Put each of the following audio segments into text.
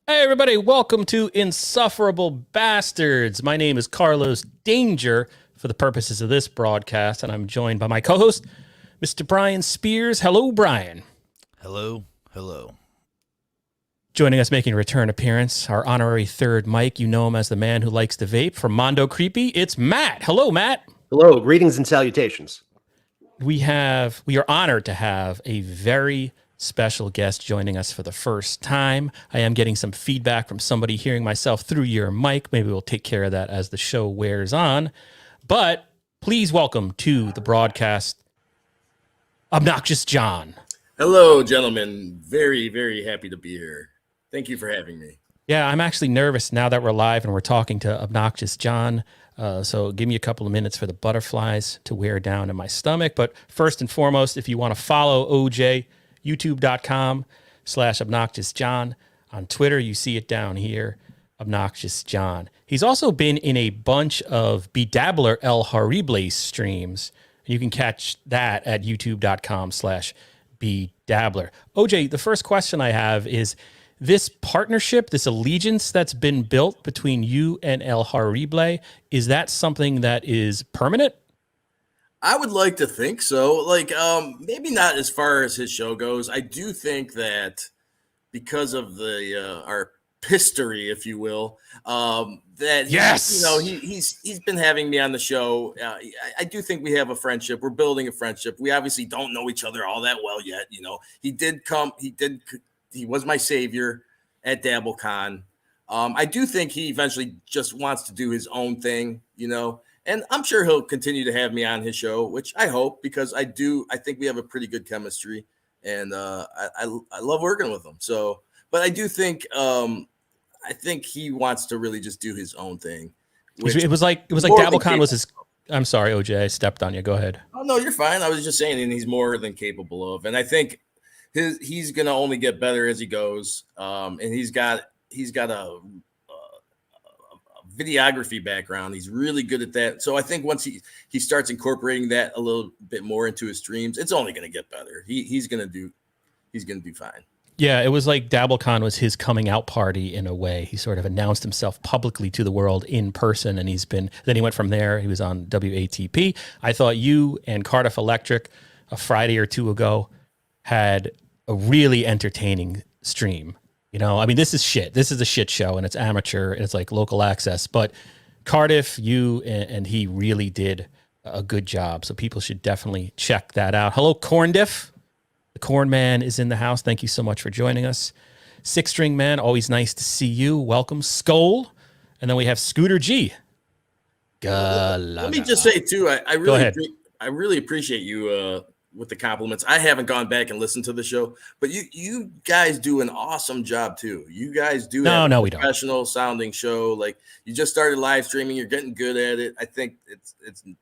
Hey, everybody, welcome to Insufferable Bastards. My name is Carlos Danger for the purposes of this broadcast, and I'm joined by my co host, Mr. Brian Spears. Hello, Brian. Hello. Hello. Joining us, making a return appearance, our honorary third Mike. You know him as the man who likes to vape. From Mondo Creepy, it's Matt. Hello, Matt. Hello, greetings and salutations. We are honored to have a very special guest joining us for the first time. I am getting some feedback from somebody hearing myself through your mic. Maybe we'll take care of that as the show wears on. But please welcome to the broadcast, Obnoxious John. Hello, gentlemen. Very, very happy to be here. Thank you for having me. Yeah, I'm actually nervous now that we're live and we're talking to Obnoxious John. So give me a couple of minutes for the butterflies to wear down in my stomach. But first and foremost, if you want to follow OJ, youtube.com/Obnoxious John. On Twitter, you see it down here, Obnoxious John. He's also been in a bunch of Bedabbler El Horrible streams. You can catch that at youtube.com/Bedabbler. OJ, the first question I have is, this partnership, this allegiance that's been built between you and El Horrible, is that something that is permanent? I would like to think so. Maybe not as far as his show goes. I do think that because of the our history, if you will, that yes, he's been having me on the show. I do think we have a friendship. We're building a friendship. We obviously don't know each other all that well yet. You know, he was my savior at DabbleCon. I do think he eventually just wants to do his own thing, you know, and I'm sure he'll continue to have me on his show, which I hope, because I think we have a pretty good chemistry, and I love working with him. So, but I do think, I think he wants to really just do his own thing. It was like DabbleCon was his. I'm sorry, OJ, I stepped on you. Go ahead. Oh no, you're fine. I was just saying, and he's more than capable of, and I think he's going to only get better as he goes. And he's got a videography background. He's really good at that. So I think once he starts incorporating that a little bit more into his streams, it's only going to get better. He's going to do fine. Yeah, it was like DabbleCon was his coming out party in a way. He sort of announced himself publicly to the world in person, and then he went from there. He was on WATP. I thought you and Cardiff Electric a Friday or two ago had a really entertaining stream. You know, I mean, this is shit. This is a shit show, and it's amateur, and it's like local access. But Cardiff, you and he really did a good job. So people should definitely check that out. Hello, Corndiff. The Corn Man is in the house. Thank you so much for joining us. Six String Man, always nice to see you. Welcome, Skull. And then we have Scooter G. Let me just say, too, I really appreciate you with the compliments. I haven't gone back and listened to the show, but you guys do an awesome job too. You guys do have a professional sounding show. Like, you just started live streaming. You're getting good at it. I think it's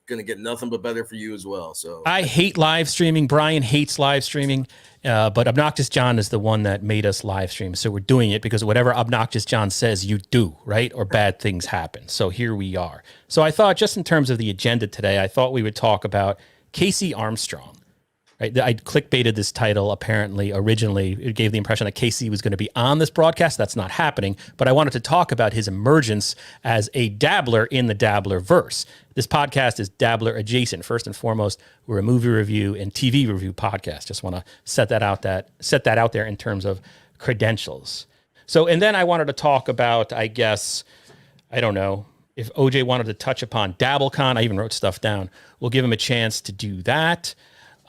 going to get nothing but better for you as well. So I hate live streaming. Brian hates live streaming, but Obnoxious John is the one that made us live stream. So we're doing it because whatever Obnoxious John says, you do, right? Or bad things happen. So here we are. So I thought, just in terms of the agenda today, I thought we would talk about KC Armstrong. Right, I clickbaited this title. Apparently, originally, it gave the impression that KC was going to be on this broadcast. That's not happening. But I wanted to talk about his emergence as a dabbler in the Dabbler verse. This podcast is Dabbler adjacent. First and foremost, we're a movie review and TV review podcast. Just want to set that out there in terms of credentials. So, and then I wanted to talk about, I guess, I don't know, if OJ wanted to touch upon DabbleCon. I even wrote stuff down. We'll give him a chance to do that.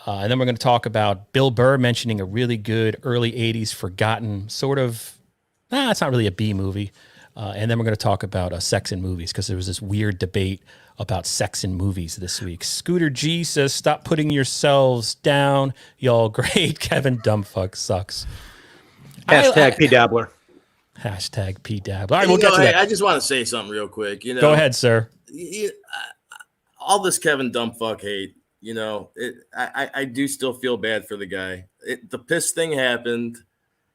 And then we're going to talk about Bill Burr mentioning a really good early 80s forgotten sort of, it's not really a B movie. And then we're going to talk about sex in movies, because there was this weird debate about sex in movies this week. Scooter G says, stop putting yourselves down. Y'all great. Kevin Dumbfuck sucks. Hashtag P-Dabbler. Hashtag P-Dabbler. All right, we'll get to that. I just want to say something real quick. You know, go ahead, sir. All this Kevin Dumbfuck hate, you know, I do still feel bad for the guy. The piss thing happened.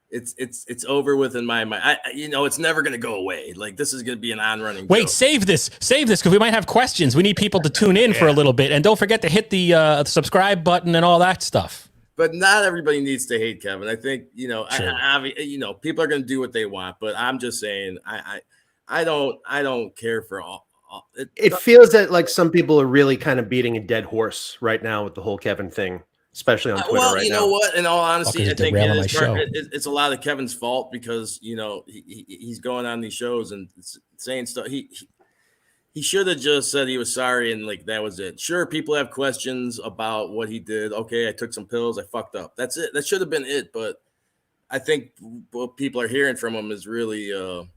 It's over with in my mind. It's never going to go away. Like, this is going to be an on-running Wait, joke. save this, because we might have questions. We need people to tune in for a little bit. And don't forget to hit the subscribe button and all that stuff. but not everybody needs to hate Kevin. I think, Sure. people are going to do what they want, but I'm just saying, I don't care for all It feels that like some people are really kind of beating a dead horse right now with the whole Kevin thing, especially on Twitter well, right you now. know what? In all honesty, I think derailing my show. it's a lot of Kevin's fault because he's going on these shows and saying stuff. He should have just said he was sorry and like that was it. Sure, people have questions about what he did. Okay, I took some pills, I fucked up. That's it. That should have been it. But I think what people are hearing from him is really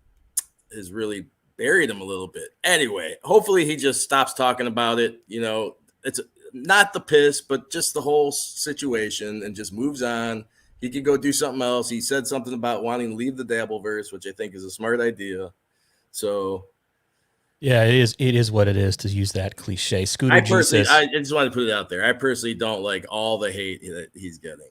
buried him a little bit. Anyway, hopefully he just stops talking about it. It's not the piss, but just the whole situation and just moves on. He could go do something else. He said something about wanting to leave the Dabbleverse, which I think is a smart idea. So Yeah, it is what it is, to use that cliche. Scooter G says, I just want to put it out there. I personally don't like all the hate that he's getting.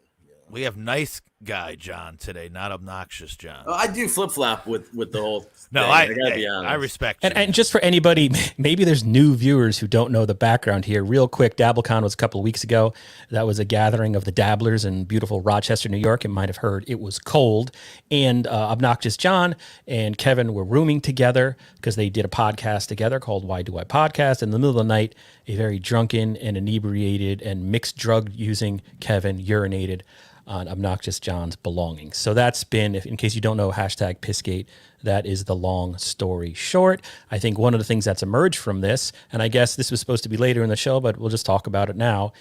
We have nice guy John today, not obnoxious John. I do flip flop with the whole. No, thing. I gotta be honest. I respect you. and just for anybody, maybe there's new viewers who don't know the background here. Real quick, DabbleCon was a couple of weeks ago. That was a gathering of the dabblers in beautiful Rochester, New York. You might have heard it was cold. And Obnoxious John and Kevin were rooming together because they did a podcast together called Why Do I Podcast? In the middle of the night, a very drunken and inebriated and mixed drug using Kevin urinated on Obnoxious John's belongings. So that's been, in case you don't know, hashtag Pissgate, that is the long story short. I think one of the things that's emerged from this, and I guess this was supposed to be later in the show, but we'll just talk about it now,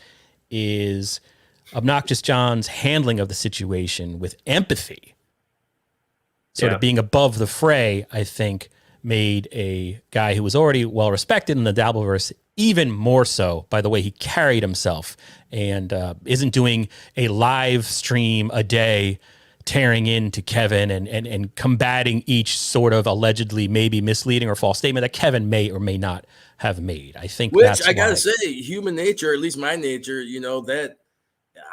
is Obnoxious John's handling of the situation with empathy, sort of being above the fray, I think, made a guy who was already well respected in the Dabbleverse even more so by the way he carried himself and isn't doing a live stream a day tearing into Kevin and combating each sort of allegedly maybe misleading or false statement that Kevin may or may not have made. I think Which that's I gotta say, human nature, at least my nature, that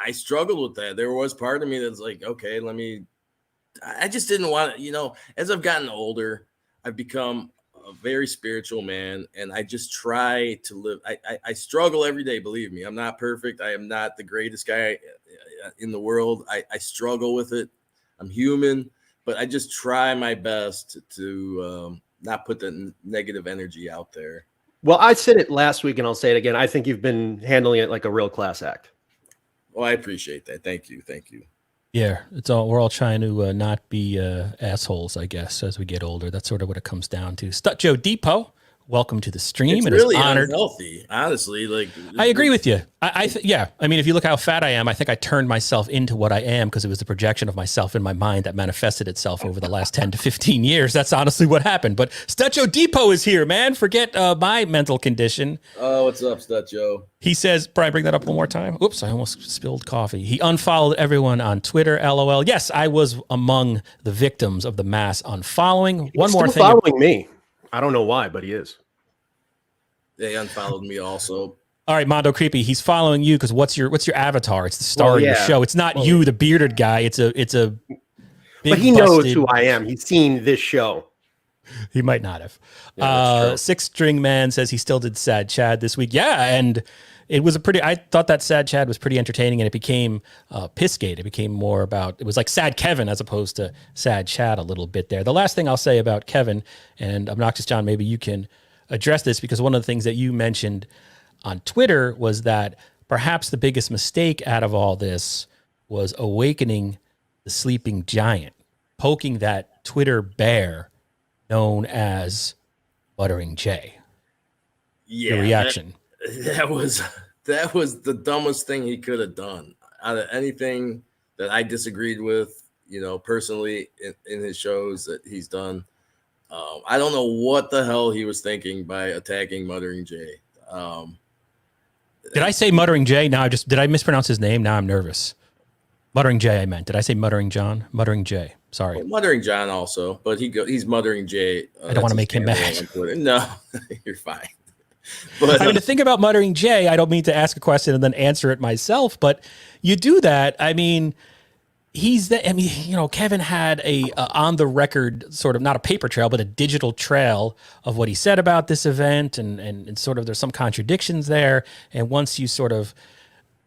I struggled with that. There was part of me that's like, okay, I just didn't want to, as I've gotten older, I've become a very spiritual man, and I just try to live. I struggle every day. Believe me, I'm not perfect. I am not the greatest guy in the world. I struggle with it. I'm human, but I just try my best to not put the negative energy out there. Well, I said it last week and I'll say it again. I think you've been handling it like a real class act. Well, I appreciate that. Thank you. Yeah, we're all trying to not be assholes, I guess, as we get older. That's sort of what it comes down to. Joe Depot, welcome to the stream. It's really unhealthy, honestly. Like, I agree with you. Yeah. I mean, if you look how fat I am, I think I turned myself into what I am because it was the projection of myself in my mind that manifested itself over the last 10 to 15 years. That's honestly what happened. But Stutcho Depot is here, man. Forget my mental condition. Oh, what's up, Stutcho? He says, probably bring that up one more time. Oops, I almost spilled coffee. He unfollowed everyone on Twitter, LOL. Yes, I was among the victims of the mass unfollowing. He's still following me. I don't know why, but he is. They unfollowed me also. All right, Mondo Creepy, he's following you because what's your avatar? It's the star of your show. It's not you, the bearded guy. It's a big but he knows who I am. He's seen this show. He might not have. Six String Man says he still did Sad Chad this week. Yeah, and it was I thought that Sad Chad was pretty entertaining, and it became Pissgate. It became more about, it was like Sad Kevin as opposed to Sad Chad a little bit there. The last thing I'll say about Kevin, and Obnoxious John, maybe you can address this, because one of the things that you mentioned on Twitter was that perhaps the biggest mistake out of all this was awakening the sleeping giant, poking that Twitter bear known as Buttering J. Yeah, your reaction. That was the dumbest thing he could have done. Out of anything that I disagreed with, personally in his shows that he's done, I don't know what the hell he was thinking by attacking Muttering J. Did I say Muttering J? Now did I mispronounce his name? Now I'm nervous. Muttering J, I meant. Did I say Muttering John? Muttering J. Sorry. Well, Muttering John also, but he's Muttering J. I don't want to make him mad. No, you're fine. But I mean, to think about Muttering J, I don't mean to ask a question and then answer it myself, but you do that. I mean, Kevin had a on the record sort of, not a paper trail, but a digital trail of what he said about this event, and sort of there's some contradictions there. And once you sort of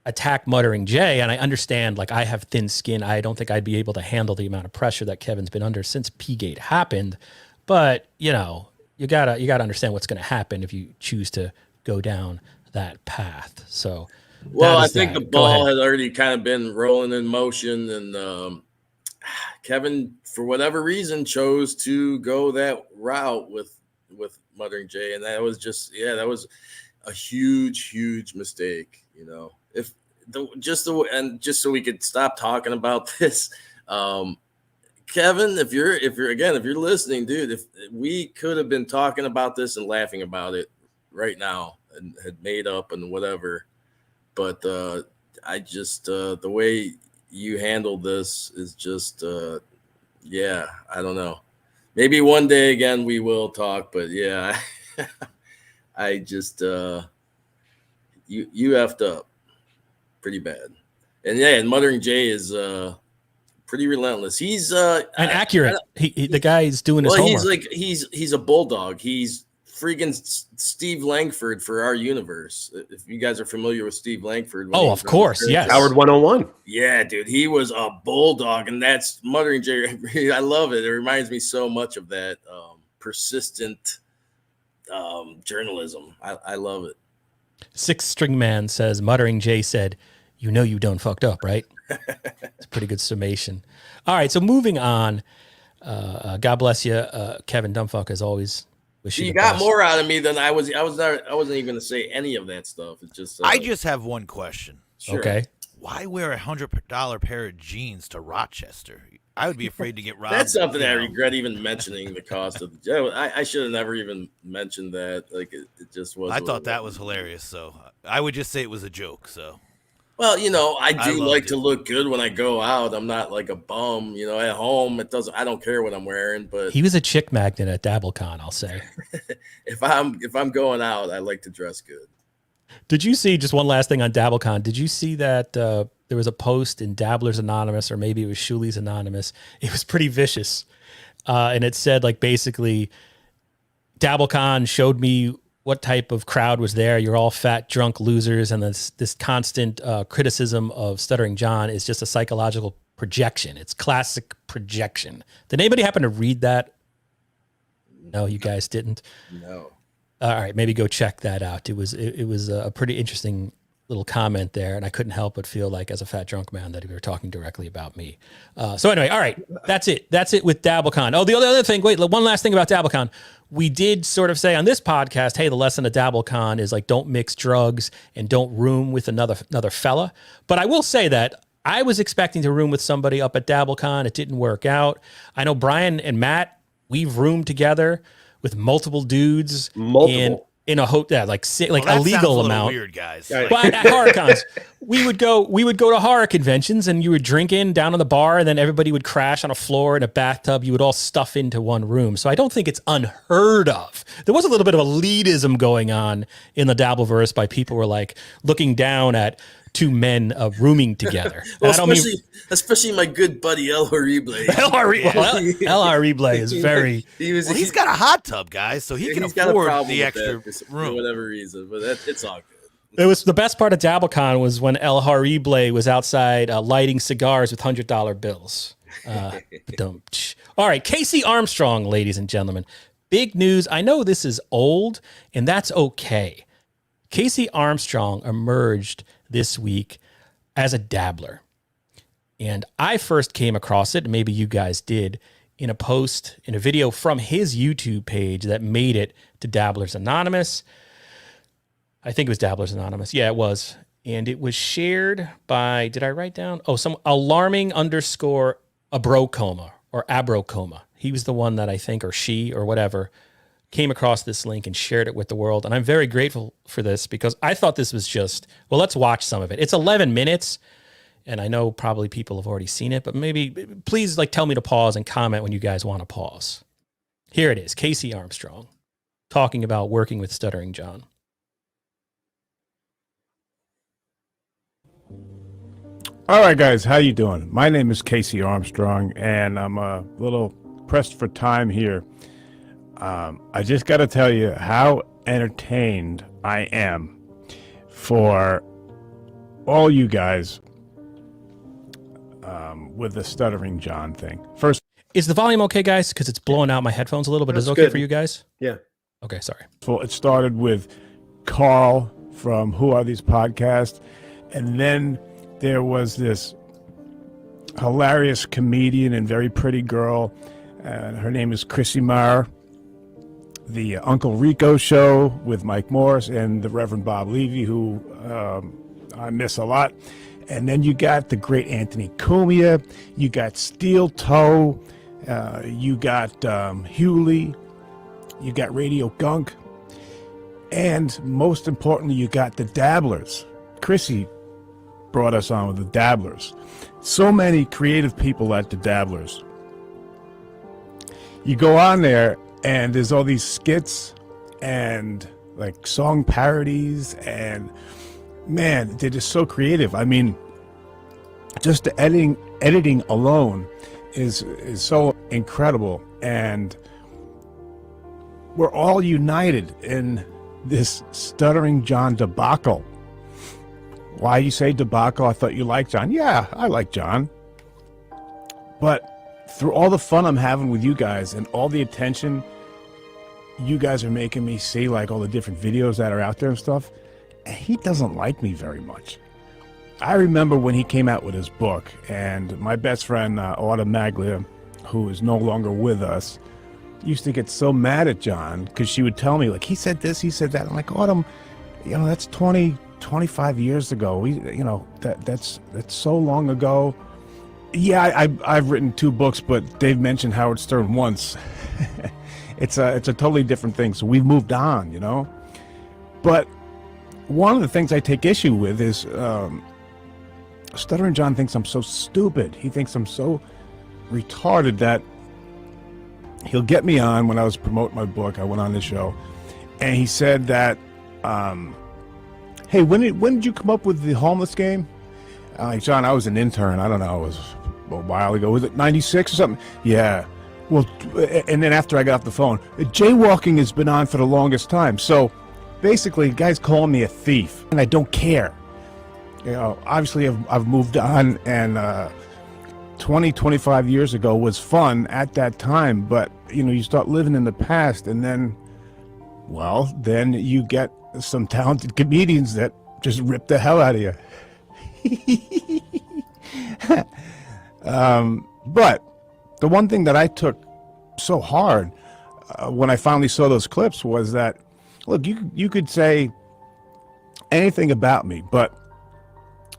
attack Muttering Jay, and I understand, like, I have thin skin. I don't think I'd be able to handle the amount of pressure that Kevin's been under since P-Gate happened. But, you know, you gotta understand what's going to happen if you choose to go down that path. So, well, I is think that. the Go ball ahead. had already kind of been rolling in motion, and Kevin, for whatever reason, chose to go that route with Muttering Jay, and that was just that was a huge mistake. You know, just so we could stop talking about this, Kevin, if you're listening, dude, if we could have been talking about this and laughing about it right now and had made up and whatever, but I just the way you handled this is just I don't know. Maybe one day again we will talk, but yeah, I just you effed up pretty bad. And Muttering Jay is pretty relentless. He's And accurate. The guy is doing his homework. He's a bulldog. He's freaking Steve Langford for our universe. If you guys are familiar with Steve Langford. Oh, of course, yes. Howard 101. Yeah, dude, he was a bulldog, and that's Muttering Jay. I love it. It reminds me so much of that persistent journalism. I love it. Six String Man says, Muttering Jay said, "You know you done fucked up, right?" It's a pretty good summation. All right, so moving on. God bless you, Kevin Dumbfuck, as always. You got more out of me than I wasn't even going to say any of that stuff. It's just I just have one question. Sure. Okay. Why wear $100 pair of jeans to Rochester? I would be afraid to get robbed. That's something I regret even mentioning the cost of the. I should have never even mentioned that. Like it just was. I thought that was hilarious. So I would just say it was a joke. So. Well, you know, I do like to it. look good when I go out. I'm not like a bum, you know. At home, I don't care what I'm wearing. But he was a chick magnet at DabbleCon, I'll say. if I'm going out, I like to dress good. Did you see, just one last thing on DabbleCon? Did you see that there was a post in Dabblers Anonymous, or maybe it was Shuli's Anonymous? It was pretty vicious, and it said, like, basically, DabbleCon showed me what type of crowd was there. You're all fat, drunk losers. And this constant criticism of Stuttering John is just a psychological projection. It's classic projection. Did anybody happen to read that? No, you guys didn't? No. All right, maybe go check that out. It was a pretty interesting little comment there, and I couldn't help but feel like, as a fat drunk man, that we were talking directly about me. So anyway, all right, that's it. That's it with DabbleCon. Oh, the other thing, wait, one last thing about DabbleCon. We did sort of say on this podcast, hey, the lesson of DabbleCon is, like, don't mix drugs and don't room with another fella. But I will say that I was expecting to room with somebody up at DabbleCon. It didn't work out. I know Brian and Matt, we've roomed together with multiple dudes in a hotel, like a legal amount. Weird, guys. But at horror cons, we would go to horror conventions, and you would drink down on the bar, and then everybody would crash on a floor in a bathtub. You would all stuff into one room. So I don't think it's unheard of. There was a little bit of elitism going on in the Dabbleverse by people who were, like, looking down at two men rooming together. Well, especially my good buddy El Horrible. El Horrible is very. He's got a hot tub, guys, so he can afford the extra room for whatever reason. But it's all good. It was the best part of DabbleCon was when El Horrible was outside lighting cigars with $100 bills. All right, KC Armstrong, ladies and gentlemen, big news. I know this is old, and that's okay. KC Armstrong emerged this week as a dabbler. And I first came across it, and maybe you guys did, in a post, in a video from his YouTube page that made it to Dabblers Anonymous. I think it was Dabblers Anonymous. Yeah, it was. And it was shared by, did I write down? Oh, some alarming _ abrocoma or abrocoma. He was the one that I think, or she or whatever, came across this link and shared it with the world. And I'm very grateful for this, because I thought this was just, well, let's watch some of it. It's 11 minutes. And I know probably people have already seen it, but maybe please, like, tell me to pause and comment when you guys want to pause. Here it is. KC Armstrong talking about working with Stuttering John. All right, guys, how you doing? My name is KC Armstrong, and I'm a little pressed for time here. I just got to tell you how entertained I am for all you guys with the Stuttering John thing. First Is the volume okay, guys? Because it's blowing out my headphones a little bit. Is it That's okay good. for you guys? Yeah. Okay, sorry. of all, it started with Carl from Who Are These Podcasts, and then there was this hilarious comedian and very pretty girl. Her name is Chrissy Marr. The Uncle Rico show with Mike Morris and the Reverend Bob Levy, who I miss a lot. And then you got the great Anthony Cumia. You got Steel Toe. You got Hewley. You got Radio Gunk. And most importantly, you got the Dabblers. Chrissy brought us on with the Dabblers. So many creative people at the Dabblers. You go on there, and there's all these skits and like song parodies, and man, they're just so creative. I mean, just the editing alone is so incredible, and we're all united in this Stuttering John debacle. Why you say debacle? I thought you liked John. Yeah, I like John. But through all the fun I'm having with you guys and all the attention you guys are making me see, like all the different videos that are out there and stuff, he doesn't like me very much. I remember when he came out with his book, and my best friend, Autumn Maglia, who is no longer with us, used to get so mad at John because she would tell me, like, he said this, he said that. I'm like, Autumn, that's 25 years ago. That's so long ago. Yeah, I've written 2 books, but they've mentioned Howard Stern once. It's a totally different thing. So we've moved on, But one of the things I take issue with is Stuttering John thinks I'm so stupid. He thinks I'm so retarded that he'll get me on. When I was promoting my book, I went on this show, and he said that, hey, when did you come up with the homeless game? Like, John, I was an intern. I don't know. It was a while ago. Was it 96 or something? Yeah. Well, and then after I got off the phone, jaywalking has been on for the longest time. So basically, the guy's calling me a thief, and I don't care. Obviously, I've moved on, and 25 years ago was fun at that time. But, you start living in the past, and then you get some talented comedians that just rip the hell out of you. But the one thing that I took so hard when I finally saw those clips was that, look, you could say anything about me, but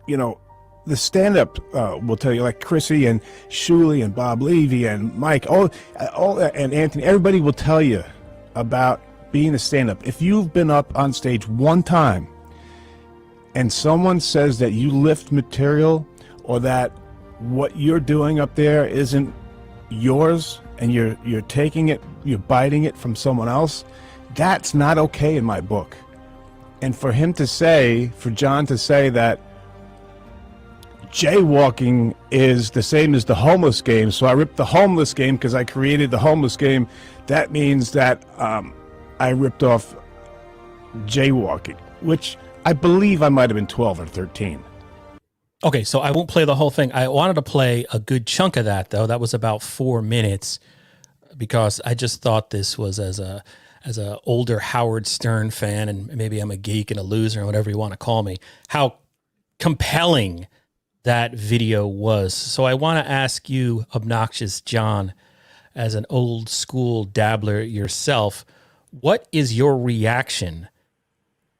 the stand-up will tell you, like Chrissy and Shuley and Bob Levy and Mike, all and Anthony, everybody will tell you about being a stand-up. If you've been up on stage one time and someone says that you lift material, or that what you're doing up there isn't yours, and you're taking it, you're biting it from someone else, that's not okay in my book. And for John to say that jaywalking is the same as the homeless game, so I ripped the homeless game because I created the homeless game, that means that I ripped off jaywalking, which I believe I might have been 12 or 13. Okay, so I won't play the whole thing. I wanted to play a good chunk of that, though. That was about 4 minutes, because I just thought this was, as a older Howard Stern fan, and maybe I'm a geek and a loser and whatever you want to call me, how compelling that video was. So I want to ask you, Obnoxious John, as an old school dabbler yourself, what is your reaction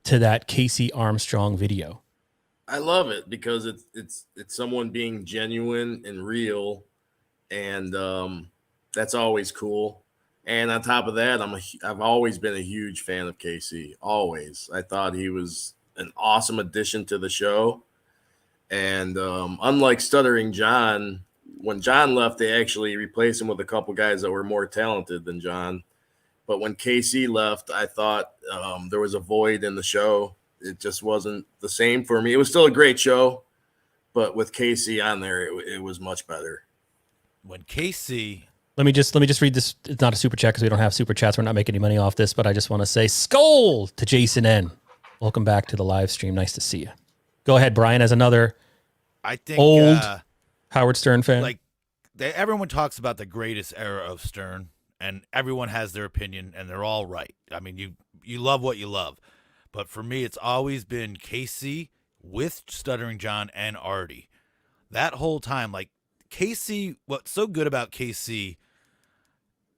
to that KC Armstrong video? I love it because it's someone being genuine and real, and that's always cool. And on top of that, I've always been a huge fan of KC. Always, I thought he was an awesome addition to the show. And unlike Stuttering John, when John left, they actually replaced him with a couple guys that were more talented than John. But when KC left, I thought there was a void in the show. It just wasn't the same for me. It was still a great show, but with KC on there, it was much better. When KC, Let me just read this. It's not a super chat because we don't have super chats. We're not making any money off this, but I just want to say Skol to Jason N. Welcome back to the live stream. Nice to see you. Go ahead, Brian, as another I think old Howard Stern fan. like everyone talks about the greatest era of Stern, and everyone has their opinion, and they're all right. I mean, you love what you love, but for me, it's always been KC with Stuttering John and Artie. That whole time, like KC, what's so good about KC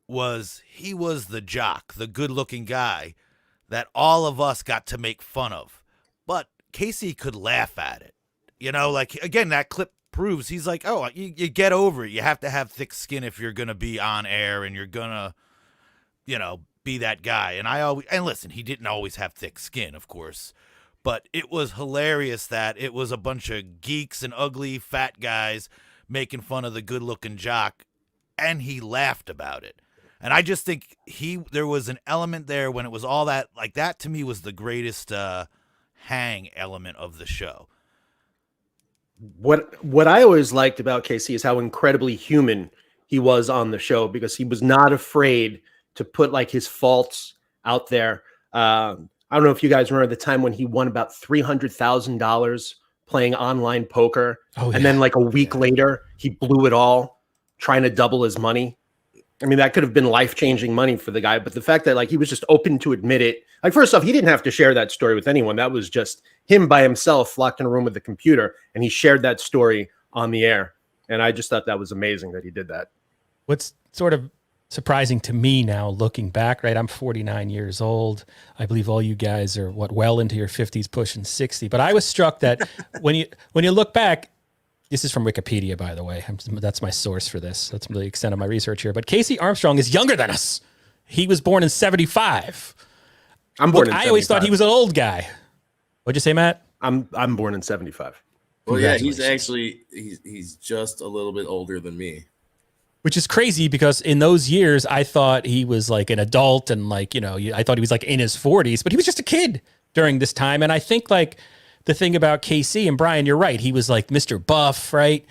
was he was the jock, the good-looking guy that all of us got to make fun of, but Casey could laugh at it. You know, like, again, that clip proves he's like, oh, you get over it. You have to have thick skin if you're going to be on air and you're going to, you know, be that guy. And listen, he didn't always have thick skin, of course, but it was hilarious that it was a bunch of geeks and ugly fat guys making fun of the good-looking jock, and he laughed about it. And I just think there was an element there when it was all that, like, that to me was the greatest hang element of the show. What I always liked about KC is how incredibly human he was on the show, because he was not afraid to put like his faults out there. I don't know if you guys remember the time when he won about $300,000 playing online poker. Oh, yeah. And then like a week later, he blew it all trying to double his money. I mean, that could have been life-changing money for the guy, but the fact that like he was just open to admit it. Like, first off, he didn't have to share that story with anyone. That was just him by himself, locked in a room with the computer, and he shared that story on the air. And I just thought that was amazing that he did that. What's sort of surprising to me now, looking back, right? I'm 49 years old. I believe all you guys are well into your 50s, pushing 60. But I was struck that when you look back. This is from Wikipedia, by the way. That's my source for this. That's the extent of my research here. But KC Armstrong is younger than us. He was born in 75. I'm born in 75. I always thought he was an old guy. What'd you say, Matt? I'm born in 75. Well, yeah, he's just a little bit older than me. Which is crazy because in those years, I thought he was like an adult and like, you know, I thought he was like in his 40s, but he was just a kid during this time. And I think like the thing about KC, and Brian, you're right, he was like Mr. Buff, right?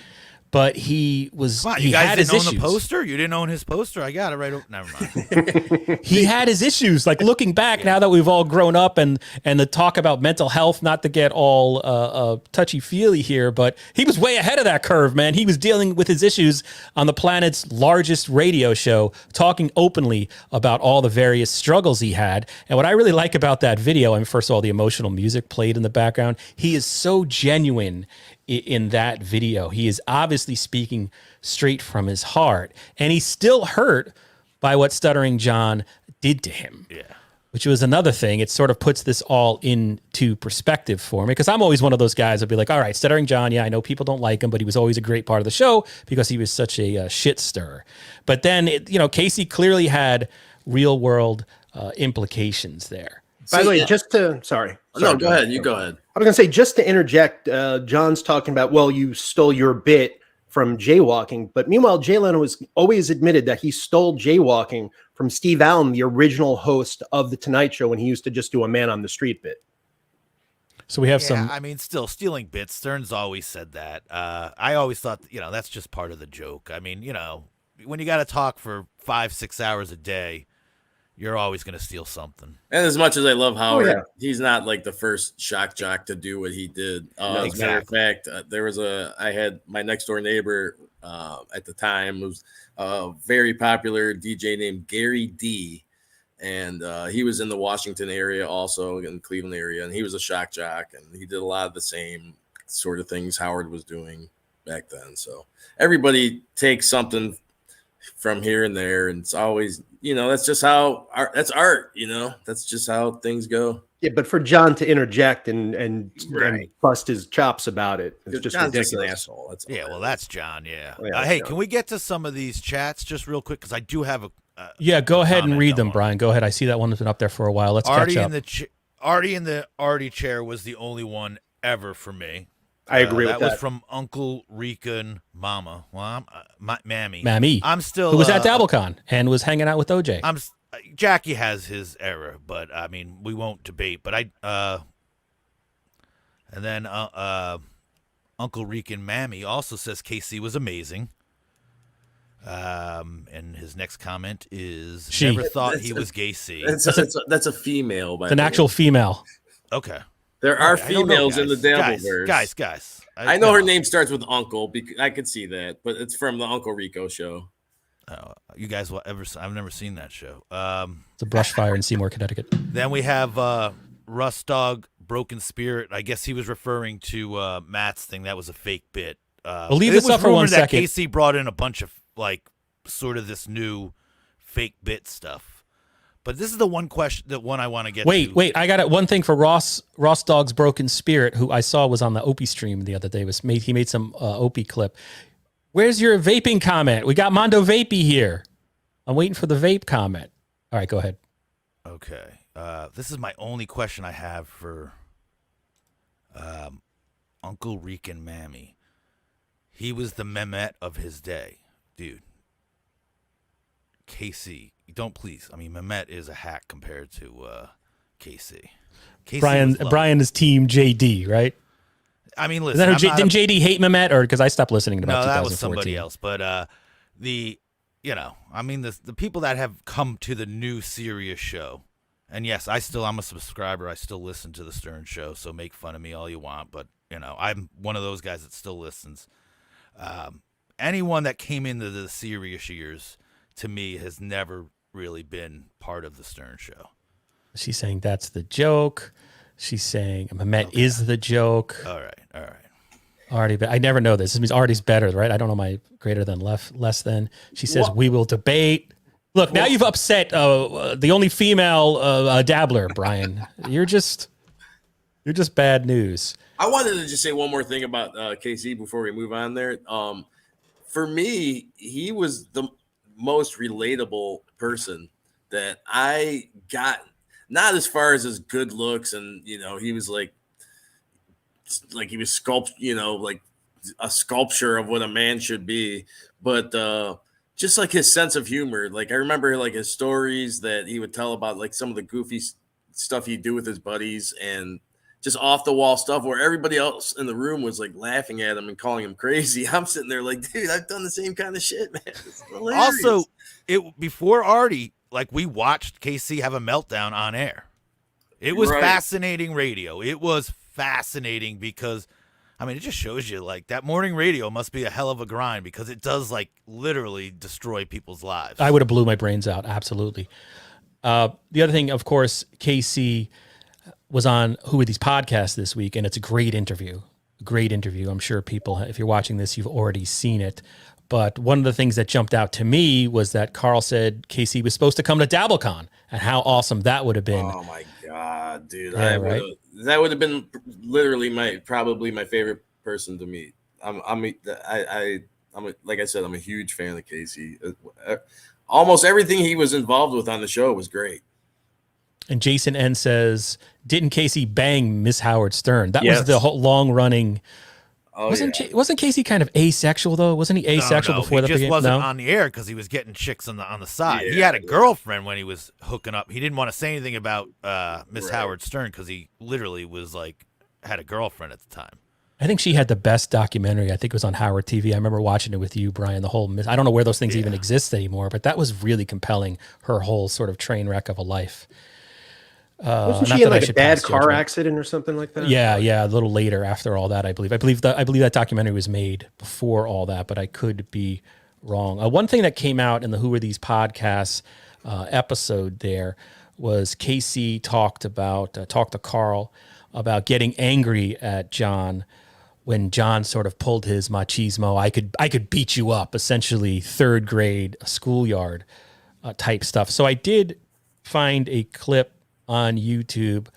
But he was. Come on, he you guys had didn't his own issues. the poster? You didn't own his poster? I got it right over. Never mind. He had his issues. Like looking back now that we've all grown up and the talk about mental health, not to get all touchy feely here, but he was way ahead of that curve, man. He was dealing with his issues on the planet's largest radio show, talking openly about all the various struggles he had. And what I really like about that video, I mean, first of all, the emotional music played in the background. He is so genuine in that video. He is obviously speaking straight from his heart, and he's still hurt by what Stuttering John did to him. Yeah. Which was another thing. It sort of puts this all into perspective for me, because I'm always one of those guys that'll be like, all right, Stuttering John, yeah, I know people don't like him, but he was always a great part of the show because he was such a shit stirrer. But then, Casey clearly had real world implications there. By the way, sorry. No, go ahead. You go ahead. I was going to say, just to interject, John's talking about, well, you stole your bit from jaywalking. But meanwhile, Jay Leno has always admitted that he stole jaywalking from Steve Allen, the original host of The Tonight Show, when he used to just do a man on the street bit. So we have I mean, still stealing bits. Stern's always said that. I always thought, that's just part of the joke. I mean, when you got to talk for 5-6 hours a day, you're always going to steal something. And as much as I love Howard, he's not like the first shock jock to do what he did. As a matter of fact, I had my next door neighbor at the time was a very popular DJ named Gary D. And he was in the Washington area, also in the Cleveland area. And he was a shock jock, and he did a lot of the same sort of things Howard was doing back then. So everybody takes something from here and there, and it's always, that's just how that's art, that's just how things go. Yeah, but for John to interject and bust his chops about it, it's just John's ridiculous. just an asshole. That's John. Yeah. Hey, can we get to some of these chats just real quick, because I do have a go ahead and read them, Brian. Go ahead. I see that one has been up there for a while. Let's catch up. Artie in the Artie chair was the only one ever for me. I agree with that. That was from Uncle Rican Mama. Well, Mammy. I'm still who was at DabbleCon and was hanging out with OJ. Jackie has his error, but I mean, we won't debate. But and then Uncle Rican Mammy also says KC was amazing. And his next comment is never thought he was gay. C. That's a female. It's an actual female. Okay. There are I don't know, females in the Dabbleverse. Guys. I know her name starts with Uncle. I could see that, but it's from the Uncle Rico show. You guys will ever? I've never seen that show. It's a brush fire in Seymour, Connecticut. Then we have Rust Dog, Broken Spirit. I guess he was referring to Matt's thing. That was a fake bit. We'll leave this up for 1 second. KC brought in a bunch of sort of this new fake bit stuff. But this is the one question, the one I want to get to. Wait, I got it. One thing for Ross Dog's Broken Spirit, who I saw was on the Opie stream the other day. He made some Opie clip. Where's your vaping comment? We got Mondo Vapey here. I'm waiting for the vape comment. All right, go ahead. Okay. This is my only question I have for Uncle Rican Mammy. He was the Mehmet of his day. Dude. KC. Don't please. I mean, Mehmet is a hack compared to KC. Brian is team JD, right? I mean, listen. Didn't JD hate Mehmet, or because I stopped listening to about 2014? No, that was somebody else. But the people that have come to the new serious show, and yes, I'm a subscriber. I still listen to the Stern Show, so make fun of me all you want. But I'm one of those guys that still listens. Anyone that came into the serious years, to me, has never really been part of the Stern Show. She's saying that's the joke. She's saying Mehmet is the joke. All right. Artie, but I never know this. This means Artie's better, right? I don't know my greater than less than. She says we will debate. Look, now you've upset the only female dabbler, Brian. You're just bad news. I wanted to just say one more thing about KC before we move on there. For me, he was the most relatable person that I got, not as far as his good looks, and he was like he was like a sculpture of what a man should be, but just like his sense of humor. Like I remember like his stories that he would tell about like some of the goofy stuff he'd do with his buddies and just off the wall stuff where everybody else in the room was like laughing at him and calling him crazy. I'm sitting there like, dude, I've done the same kind of shit, man. It's hilarious. Also, before Artie, we watched KC have a meltdown on air. It was fascinating radio. It was fascinating because, it just shows you that morning radio must be a hell of a grind because it does literally destroy people's lives. I would have blew my brains out. Absolutely. The other thing, of course, KC was on Who Are These Podcasts this week, and it's a great interview. I'm sure people, if you're watching this, you've already seen it. But one of the things that jumped out to me was that Carl said KC was supposed to come to DabbleCon, and how awesome that would have been. Oh my God, dude! Yeah, that would have been literally probably my favorite person to meet. Like I said, I'm a huge fan of KC. Almost everything he was involved with on the show was great. And Jason N says, didn't KC bang Miss Howard Stern? That was the whole long-running. Wasn't KC kind of asexual though? Wasn't he asexual before that? He just wasn't on the air because he was getting chicks on the side. Yeah, he had a girlfriend when he was hooking up. He didn't want to say anything about Miss Howard Stern because he literally was had a girlfriend at the time. I think she had the best documentary. I think it was on Howard TV. I remember watching it with you, Brian. I don't know where those things even exist anymore, but that was really compelling. Her whole sort of train wreck of a life. Wasn't she in a bad car accident or something like that? Yeah, a little later after all that, I believe. I believe that documentary was made before all that, but I could be wrong. One thing that came out in the Who Are These Podcasts episode there was KC talked to Carl about getting angry at John when John sort of pulled his machismo. I could beat you up, essentially third grade schoolyard type stuff. So I did find a clip on YouTube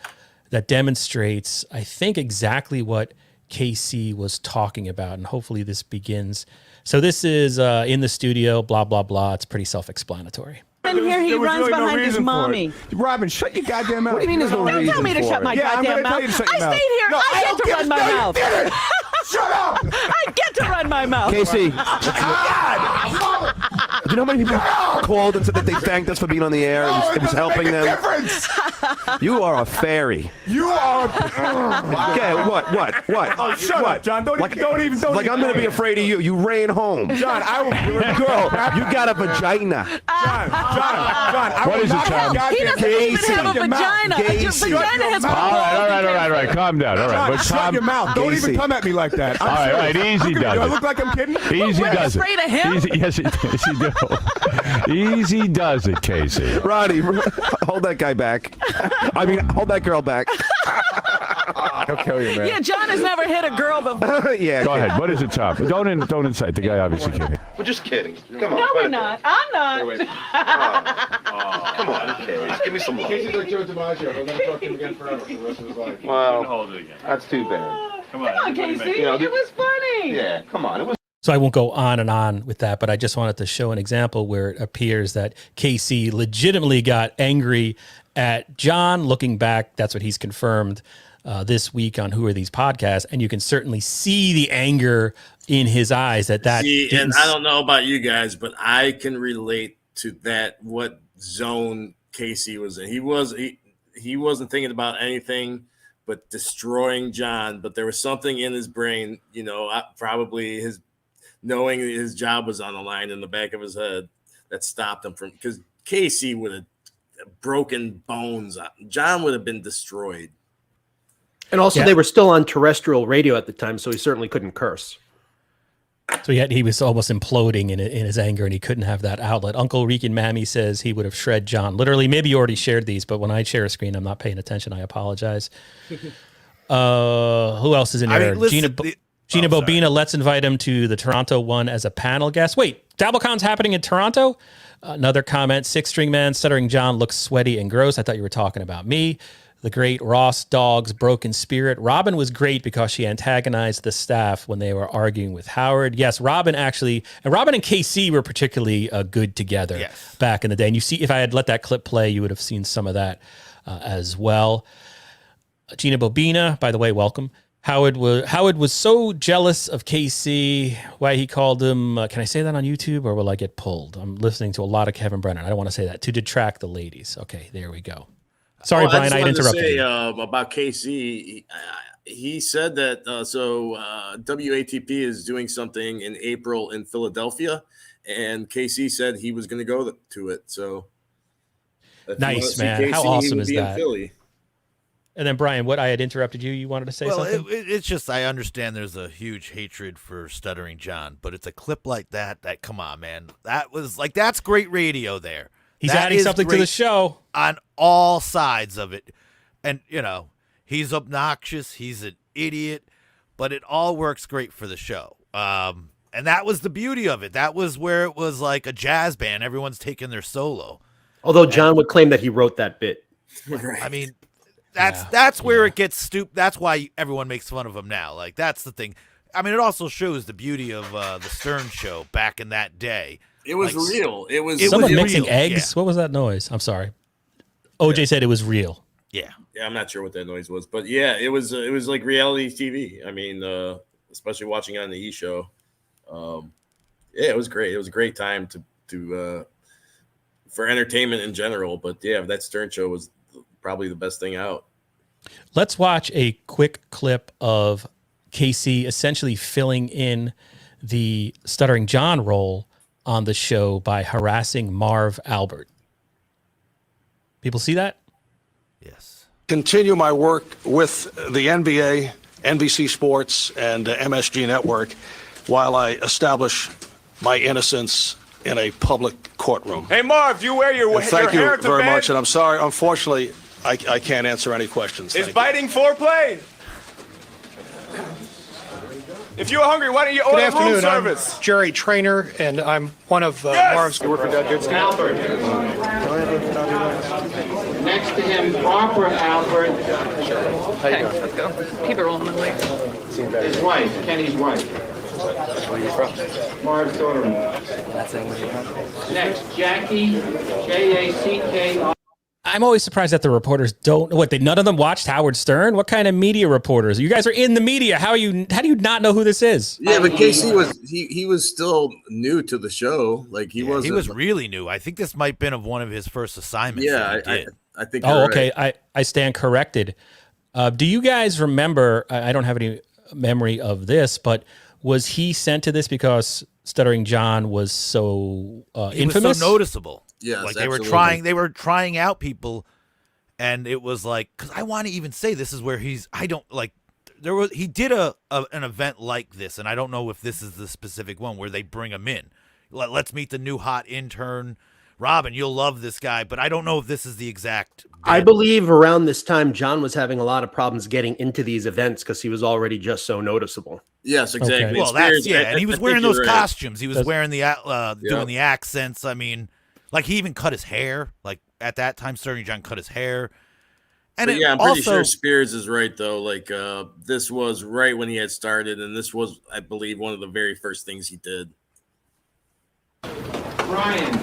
that demonstrates, I think, exactly what KC was talking about. And hopefully this begins. So this is in the studio, blah, blah, blah. It's pretty self-explanatory. And here he runs really behind his mommy. Robin, shut your goddamn mouth. What do you mean there's no reason? Don't tell me to shut my goddamn mouth. I stayed here. I get to run my mouth. Shut up! I get to run my mouth. KC. God! Do you know how many people called and said that they thanked us for being on the air? It was helping them. You are a fairy. You are. Okay, what? Oh, shut up, John. Don't even. Like I'm gonna be afraid of you. You ran home. John, I will. Girl, you got a vagina. John. What is it, John? He doesn't even have a vagina. A vagina has All right. Calm down. All right. John, shut your mouth. Don't even come at me like that. All right. Easy does Do I it. look like I'm kidding? Easy does it. afraid of him? Yes, you do. Easy does it, Casey. Ronnie, hold that guy back. I mean, hold that girl back. He'll kill you, man. Yeah, John has never hit a girl before. Yeah. Go ahead. What is it, Tom? Don't incite. The guy obviously kidding. We're just kidding. Come on. No, we're not. I'm not. Come on. Okay. Give me some love. Casey's like Joe DiMaggio. We're going to talk to him again forever for the rest of his life. Well, that's too bad. Come on, Casey. It was funny. Yeah, come on. It was. So I won't go on and on with that, but I just wanted to show an example where it appears that KC legitimately got angry at John. Looking back, that's what he's confirmed this week on Who Are These Podcasts, and you can certainly see the anger in his eyes that. See, and I don't know about you guys, but I can relate to that. What zone Casey was in? He wasn't thinking about anything but destroying John. But there was something in his brain, probably knowing his job was on the line in the back of his head that stopped him from, because Casey would have broken bones. John would have been destroyed. And also, they were still on terrestrial radio at the time, so he certainly couldn't curse. So he was almost imploding in his anger, and he couldn't have that outlet. Uncle Rican Mammy says he would have shred John. Literally, maybe you already shared these, but when I share a screen, I'm not paying attention. I apologize. Who else is in here? Gina Bobina, let's invite him to the Toronto one as a panel guest. Wait, DabbleCon's happening in Toronto? Another comment, Six String Man, Stuttering John looks sweaty and gross. I thought you were talking about me. The great Ross Dogg's Broken Spirit. Robin was great because she antagonized the staff when they were arguing with Howard. Yes, Robin and KC were particularly good together back in the day. And you see, if I had let that clip play, you would have seen some of that as well. Gina Bobina, by the way, welcome. Howard was so jealous of KC, why he called him, can I say that on YouTube or will I get pulled? I'm listening to a lot of Kevin Brennan. I don't want to say that. To detract the ladies. Okay, there we go. Sorry, Brian, I interrupted you. About KC, he said that, WATP is doing something in April in Philadelphia, and KC said he was going to go to it. So nice, man. KC, how awesome is in that? Philly. And then, Brian, what I had interrupted you wanted to say something? It's just, I understand there's a huge hatred for Stuttering John, but it's a clip like that, come on, man. That's great radio there. He's adding something to the show. On all sides of it. And, he's obnoxious. He's an idiot. But it all works great for the show. And that was the beauty of it. That was where it was like a jazz band. Everyone's taking their solo. Although John would claim that he wrote that bit. Right. I mean, that's where it gets stupid. That's why everyone makes fun of him now. Like, that's the thing. I mean, it also shows the beauty of the Stern Show back in that day. It was real. It was someone real. mixing eggs. Yeah. What was that noise? I'm sorry. OJ said it was real. Yeah. Yeah, I'm not sure what that noise was, but yeah, it was like reality TV. I mean, especially watching it on the E Show. Yeah, it was great. It was a great time to for entertainment in general. But yeah, that Stern Show was probably the best thing out. Let's watch a quick clip of KC essentially filling in the Stuttering John role on the show by harassing Marv Albert. People see that? Yes. Continue my work with the NBA, NBC Sports, and MSG Network while I establish my innocence in a public courtroom. Hey, Marv, you wear your hair to bed? Thank you very much, and I'm sorry. Unfortunately, I can't answer any questions. Is biting foreplay? If you're hungry, why don't you order room service? I'm Jerry Trainer, and I'm one of Marv's. You work for that dude's Albert. Next to him, Barbara Albert. Okay, let's go. Keep it rolling, Lee. His wife, Kenny's wife. Where are you from? Marv's daughter-in-law. Next, Jackie, Jacki. I'm always surprised that the reporters don't. None of them watched Howard Stern? What kind of media reporters? You guys are in the media. How do you not know who this is? Yeah, but KC was still new to the show. Like he was really new. I think this might have been one of his first assignments. Yeah, I think. Oh, okay. Right. I stand corrected. Do you guys remember? I don't have any memory of this, but was he sent to this because Stuttering John was so infamous? He was so noticeable. Yes, like absolutely. they were trying out people, and it was like, because I want to even say this is where he did an event like this, and I don't know if this is the specific one where they bring him in. Let's meet the new hot intern, Robin. You'll love this guy, but I don't know if this is the exact. I believe around this time, John was having a lot of problems getting into these events because he was already just so noticeable. Yes, exactly. Okay. Well, and he was wearing those costumes. He was wearing the doing the accents. I mean. Like, he even cut his hair. Like, at that time, Stuttering John cut his hair. And I'm pretty sure Spears is right, though. Like, this was right when he had started, and this was, I believe, one of the very first things he did. Ryan.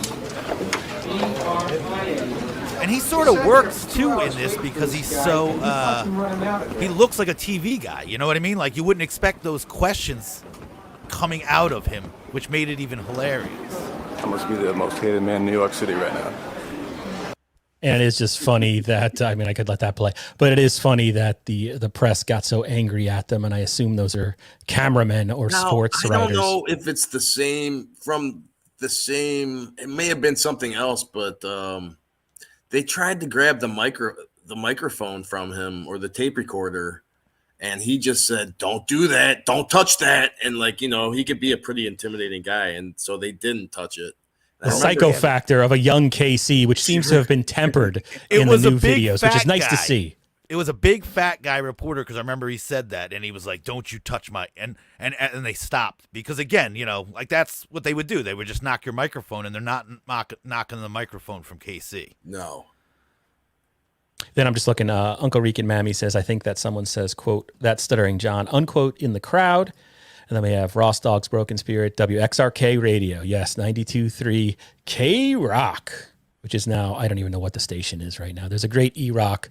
And he sort of works, too, in this because he's so, he looks like a TV guy. You know what I mean? Like, you wouldn't expect those questions coming out of him, which made it even hilarious. I must be the most hated man in New York City right now. And it's just funny that, I mean, I could let that play, but it is funny that the press got so angry at them, and I assume those are cameramen or sports writers. I don't know if it's the same it may have been something else, but they tried to grab the microphone from him or the tape recorder, and he just said, "Don't do that. Don't touch that." And he could be a pretty intimidating guy. And so they didn't touch it. The psycho factor of a young KC, which seems to have been tempered in the new videos, which is nice to see. It was a big fat guy reporter, because I remember he said that, and he was like, "Don't you touch my," and they stopped because, again, like that's what they would do. They would just knock your microphone, and they're not knocking the microphone from KC. No. Then I'm just looking. Uncle Rican Mammy says, I think that someone says, quote, "That's Stuttering John," unquote, in the crowd. And then we have Ross Dogg's Broken Spirit, WXRK Radio. Yes, 92.3 K-Rock, which is now, I don't even know what the station is right now. There's a great E-Rock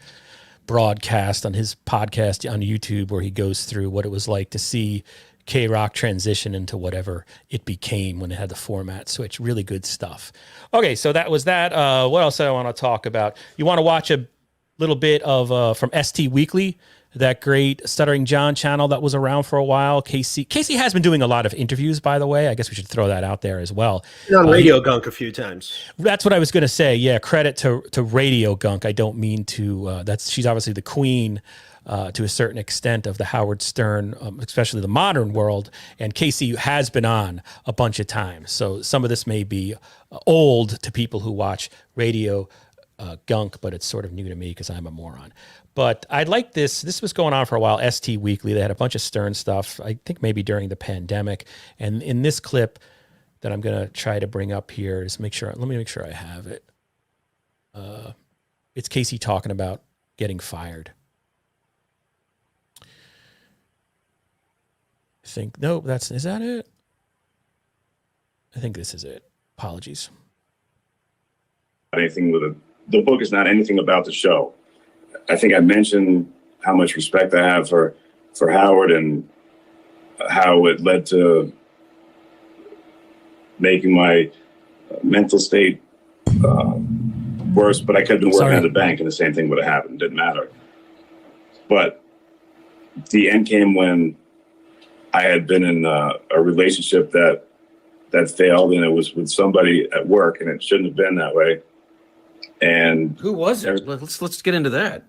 broadcast on his podcast on YouTube where he goes through what it was like to see K-Rock transition into whatever it became when it had the format switch. Really good stuff. Okay, so that was that. What else do I want to talk about? You want to watch a little bit of from ST Weekly, that great Stuttering John channel that was around for a while. KC has been doing a lot of interviews, by the way. I guess we should throw that out there as well. He's on Radio Gunk a few times. That's what I was going to say. Yeah, credit to Radio Gunk. I don't mean to. She's obviously the queen to a certain extent of the Howard Stern, especially the modern world. And KC has been on a bunch of times. So some of this may be old to people who watch Radio Gunk, but it's sort of new to me because I'm a moron. But I like this. This was going on for a while. ST Weekly. They had a bunch of Stern stuff, I think maybe during the pandemic. And in this clip that I'm going to try to bring up here is let me make sure I have it. It's KC talking about getting fired. I think, no, is that it? I think this is it. Apologies. Anything the book is not anything about the show. I think I mentioned how much respect I have for Howard and how it led to making my mental state worse, but I could have been working at the bank and the same thing would have happened. Didn't matter. But the end came when I had been in a relationship that failed, and it was with somebody at work, and it shouldn't have been that way. And who was it? Let's get into that.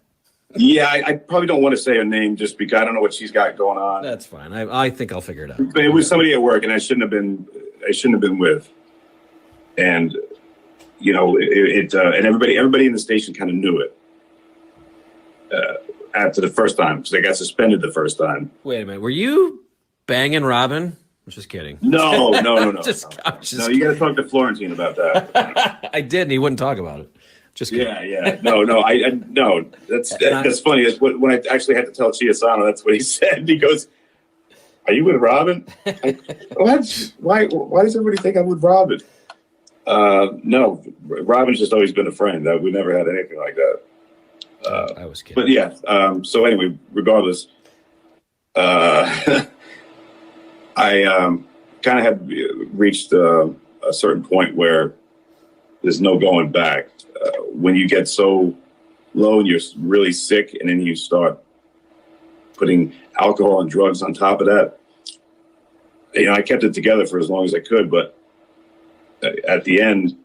Yeah, I probably don't want to say her name just because I don't know what she's got going on. That's fine. I think I'll figure it out. But it was somebody at work, and I shouldn't have been with. And and everybody in the station kind of knew it after the first time because I got suspended the first time. Wait a minute, were you banging Robin? I'm just kidding. No. No, you got to talk to Florentine about that. I did, and he wouldn't talk about it. Just kidding. Yeah. No. That's funny. That's when I actually had to tell Chiasano, that's what he said. He goes, "Are you with Robin?" Why does everybody think I'm with Robin? No, Robin's just always been a friend. We never had anything like that. I was kidding. But yeah, so anyway, regardless, I kind of had reached a certain point where there's no going back. When you get so low and you're really sick, and then you start putting alcohol and drugs on top of that, I kept it together for as long as I could, but at the end,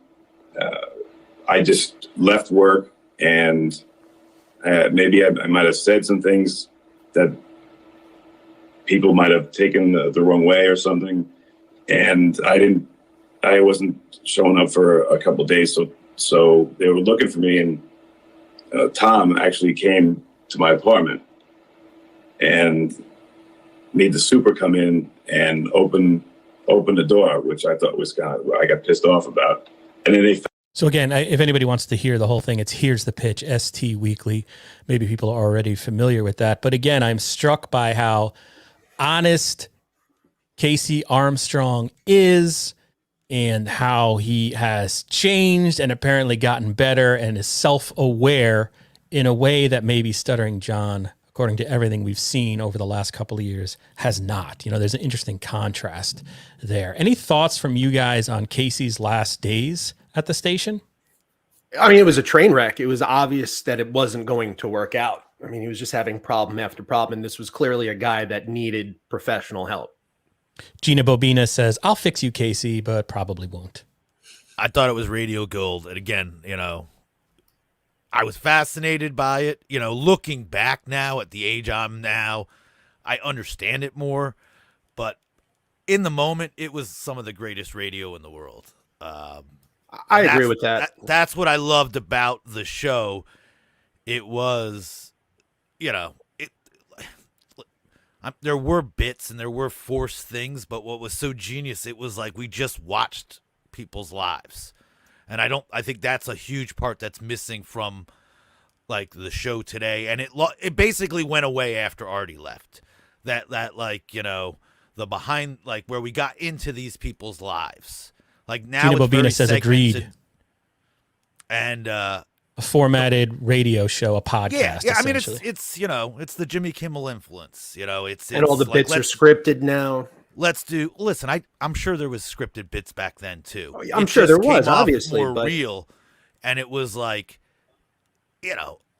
I just left work, and maybe I might have said some things that people might have taken the wrong way or something. And I wasn't showing up for a couple of days. So they were looking for me, and Tom actually came to my apartment and made the super come in and open the door, which I thought was I got pissed off about. And then So again, if anybody wants to hear the whole thing, it's Here's the Pitch, ST Weekly. Maybe people are already familiar with that. But again, I'm struck by how honest KC Armstrong is, and how he has changed and apparently gotten better and is self-aware in a way that maybe Stuttering John, according to everything we've seen over the last couple of years, has not. There's an interesting contrast there. Any thoughts from you guys on Casey's last days at the station? I mean, it was a train wreck. It was obvious that it wasn't going to work out. I mean, he was just having problem after problem, and this was clearly a guy that needed professional help. Gina Bobina says, I'll fix you, Casey, but probably won't. I thought it was radio gold. And again, I was fascinated by it. Looking back now at the age I'm now, I understand it more. But in the moment, it was some of the greatest radio in the world. I agree with that. That's what I loved about the show. It was, there were bits and there were forced things, but what was so genius, it was like we just watched people's lives. And I think that's a huge part that's missing from like the show today. And it basically went away after Artie left. That the behind, like where we got into these people's lives. Like now Gina it's very Bobina says segmented. agreed. And A formatted radio show, a podcast. Yeah. I mean, essentially. it's the Jimmy Kimmel influence. It's And all the like, bits are scripted now. Listen, I'm sure there was scripted bits back then too. Oh, I'm sure there was, obviously, more but real. And it was like,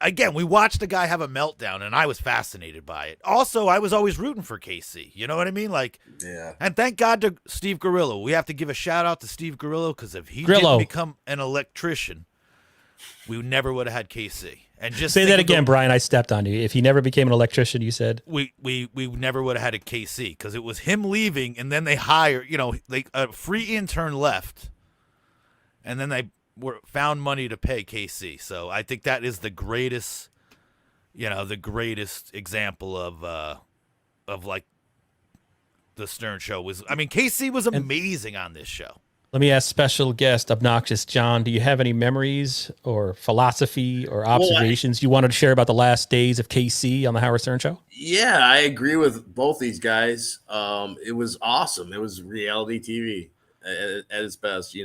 again, we watched a guy have a meltdown, and I was fascinated by it. Also, I was always rooting for KC. You know what I mean? Like, yeah. And thank God to Steve Gorillo. We have to give a shout out to Steve Gorillo, because if he didn't become an electrician, we never would have had KC. And just say that again, Brian. I stepped on you. If he never became an electrician, you said we never would have had a KC, because it was him leaving, and then they hired, a free intern left, and then they found money to pay KC. So I think that is the greatest example of like the Stern Show was. I mean, KC was amazing on this show. Let me ask special guest Obnoxious John, do you have any memories or philosophy or observations you wanted to share about the last days of KC on the Howard Stern Show? Yeah, I agree with both these guys. It was awesome. It was reality TV at its best. You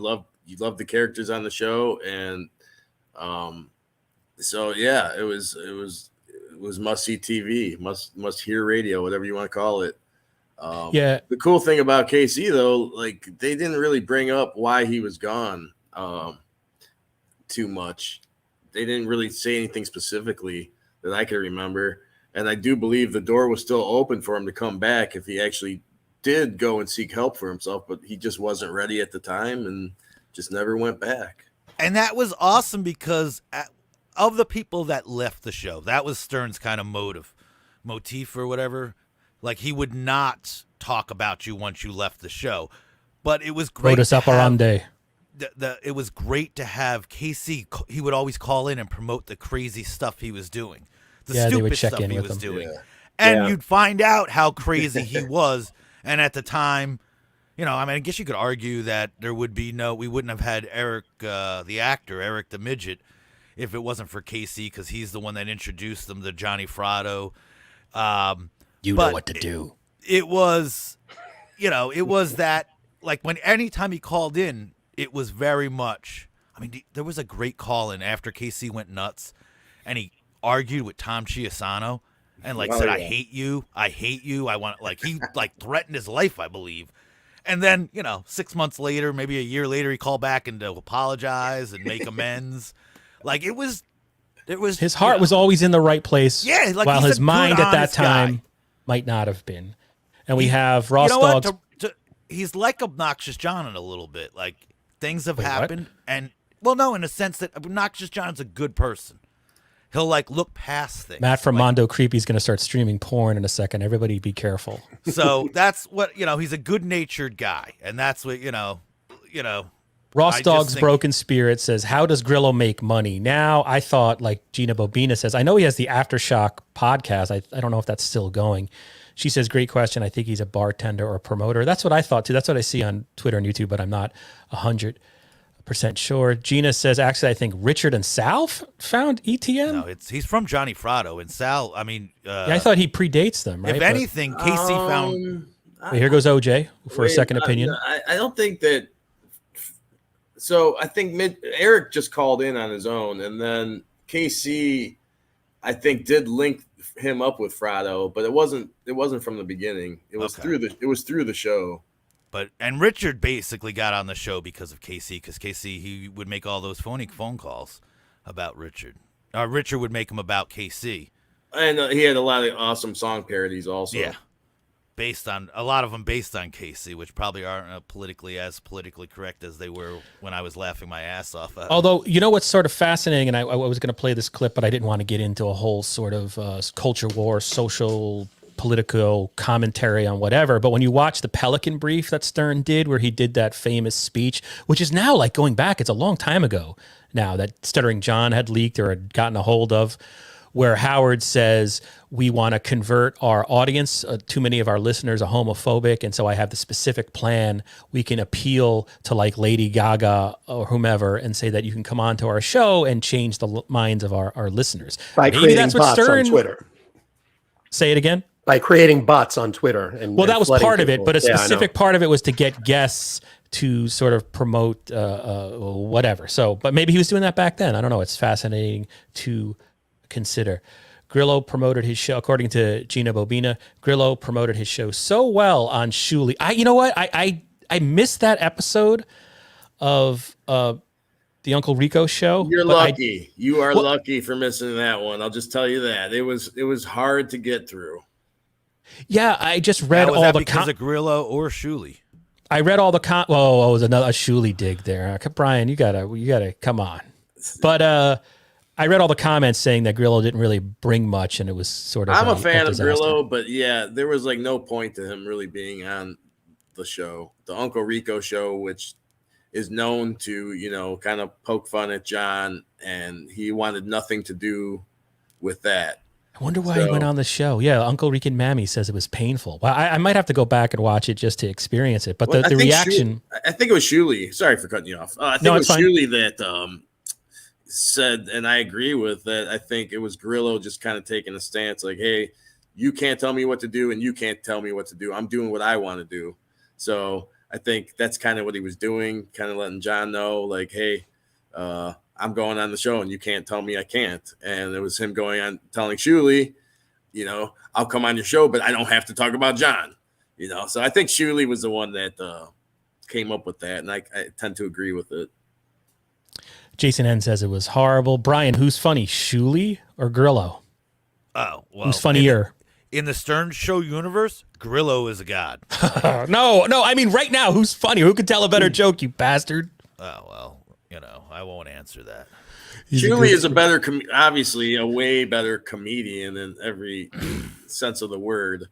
love the characters on the show, and so yeah, it was must see TV, must hear radio, whatever you want to call it. Yeah. The cool thing about KC though, like they didn't really bring up why he was gone too much. They didn't really say anything specifically that I can remember. And I do believe the door was still open for him to come back if he actually did go and seek help for himself, but he just wasn't ready at the time and just never went back. And that was awesome, because of the people that left the show, that was Stern's kind of motif or whatever. Like, he would not talk about you once you left the show. But it was great. Modus operandi. It was great to have KC. He would always call in and promote the crazy stuff he was doing. The stupid stuff he was doing. Yeah. And you'd find out how crazy he was. And at the time, I guess you could argue that we wouldn't have had Eric, the actor, Eric the Midget, if it wasn't for KC, because he's the one that introduced them to Johnny Fratto. You know what to do. It was that, like, anytime he called in, it was very much. I mean, there was a great call in after KC went nuts, and he argued with Tom Chiasano, and said, "I hate you. I hate you. I want." He threatened his life, I believe. And then 6 months later, maybe a year later, he called back and to apologize and make amends. It was his heart was always in the right place. Yeah, while his mind at that time guy. might not have been. And we have Ross Dogs. He's like Obnoxious John in a little bit. Things have happened, and no, in a sense that Obnoxious John's a good person. He'll look past things. Matt from Mondo Creepy's going to start streaming porn in a second. Everybody be careful. So that's what, he's a good-natured guy. And that's what, Ross Dog's Broken Spirit says, how does Grillo make money? Now, I thought, like Gina Bobina says, I know he has the Aftershock podcast. I don't know if that's still going. She says, great question. I think he's a bartender or a promoter. That's what I thought, too. That's what I see on Twitter and YouTube, but I'm not 100% sure. Gina says, actually, I think Richard and Sal found ETN. No, he's from Johnny Fratto. And Sal, I mean... I thought he predates them, right? If anything, KC found... Wait, here goes OJ for a second opinion. I don't think that... So I think Eric just called in on his own, and then KC, I think, did link him up with Fratto, but it wasn't from the beginning. It was through the show. And Richard basically got on the show because of KC, because KC, he would make all those phone calls about Richard. Richard would make them about KC. And he had a lot of awesome song parodies also. Yeah. A lot of them based on KC, which probably aren't politically correct as they were when I was laughing my ass off. Although, what's sort of fascinating, and I was going to play this clip, but I didn't want to get into a whole sort of culture war, social, political commentary on whatever. But when you watch the Pelican brief that Stern did, where he did that famous speech, which is now going back, it's a long time ago now that Stuttering John had leaked or had gotten a hold of, where Howard says, we want to convert our audience. Too many of our listeners are homophobic. And so I have the specific plan. We can appeal to Lady Gaga or whomever and say that you can come on to our show and change the minds of our listeners. By creating bots on Twitter. Say it again? By creating bots on Twitter. That was part of it, but a specific part of it was to get guests to sort of promote whatever. So, but maybe he was doing that back then. I don't know. It's fascinating to consider. Grillo promoted his show, according to Gina Bobina. Grillo promoted his show so well on Shuli. You know what? I missed that episode of the Uncle Rico show. You're lucky. You are lucky for missing that one. I'll just tell you that it was hard to get through. Yeah, I just read all the because of Grillo or Shuli. I read all the it was a Shuli dig there. Brian, you gotta come on. But I read all the comments saying that Grillo didn't really bring much, and it was sort of. I'm a fan of Grillo, but yeah, there was no point to him really being on the show, the Uncle Rico show, which is known to kind of poke fun at John, and he wanted nothing to do with that. I wonder why he went on the show. Yeah, Uncle Rican Mammy says it was painful. Well, I might have to go back and watch it just to experience it. But the reaction. I think it was Shuli. Sorry for cutting you off. I think it was Shuli that said, and I agree with that. I think it was Grillo just kind of taking a stance like, hey, you can't tell me what to do and you can't tell me what to do. I'm doing what I want to do. So I think that's kind of what he was doing, kind of letting John know like, hey, I'm going on the show and you can't tell me I can't. And it was him going on telling Shuli, I'll come on your show, but I don't have to talk about John, So I think Shuli was the one that came up with that. And I tend to agree with it. Jason N says it was horrible. Brian, who's funny, Shuli or Grillo? Oh, well. Who's funnier? In the Stern Show universe, Grillo is a god. No. I mean, right now, who's funny? Who could tell a better joke, you bastard? Oh, well, I won't answer that. Shuli is obviously a way better comedian in every sense of the word.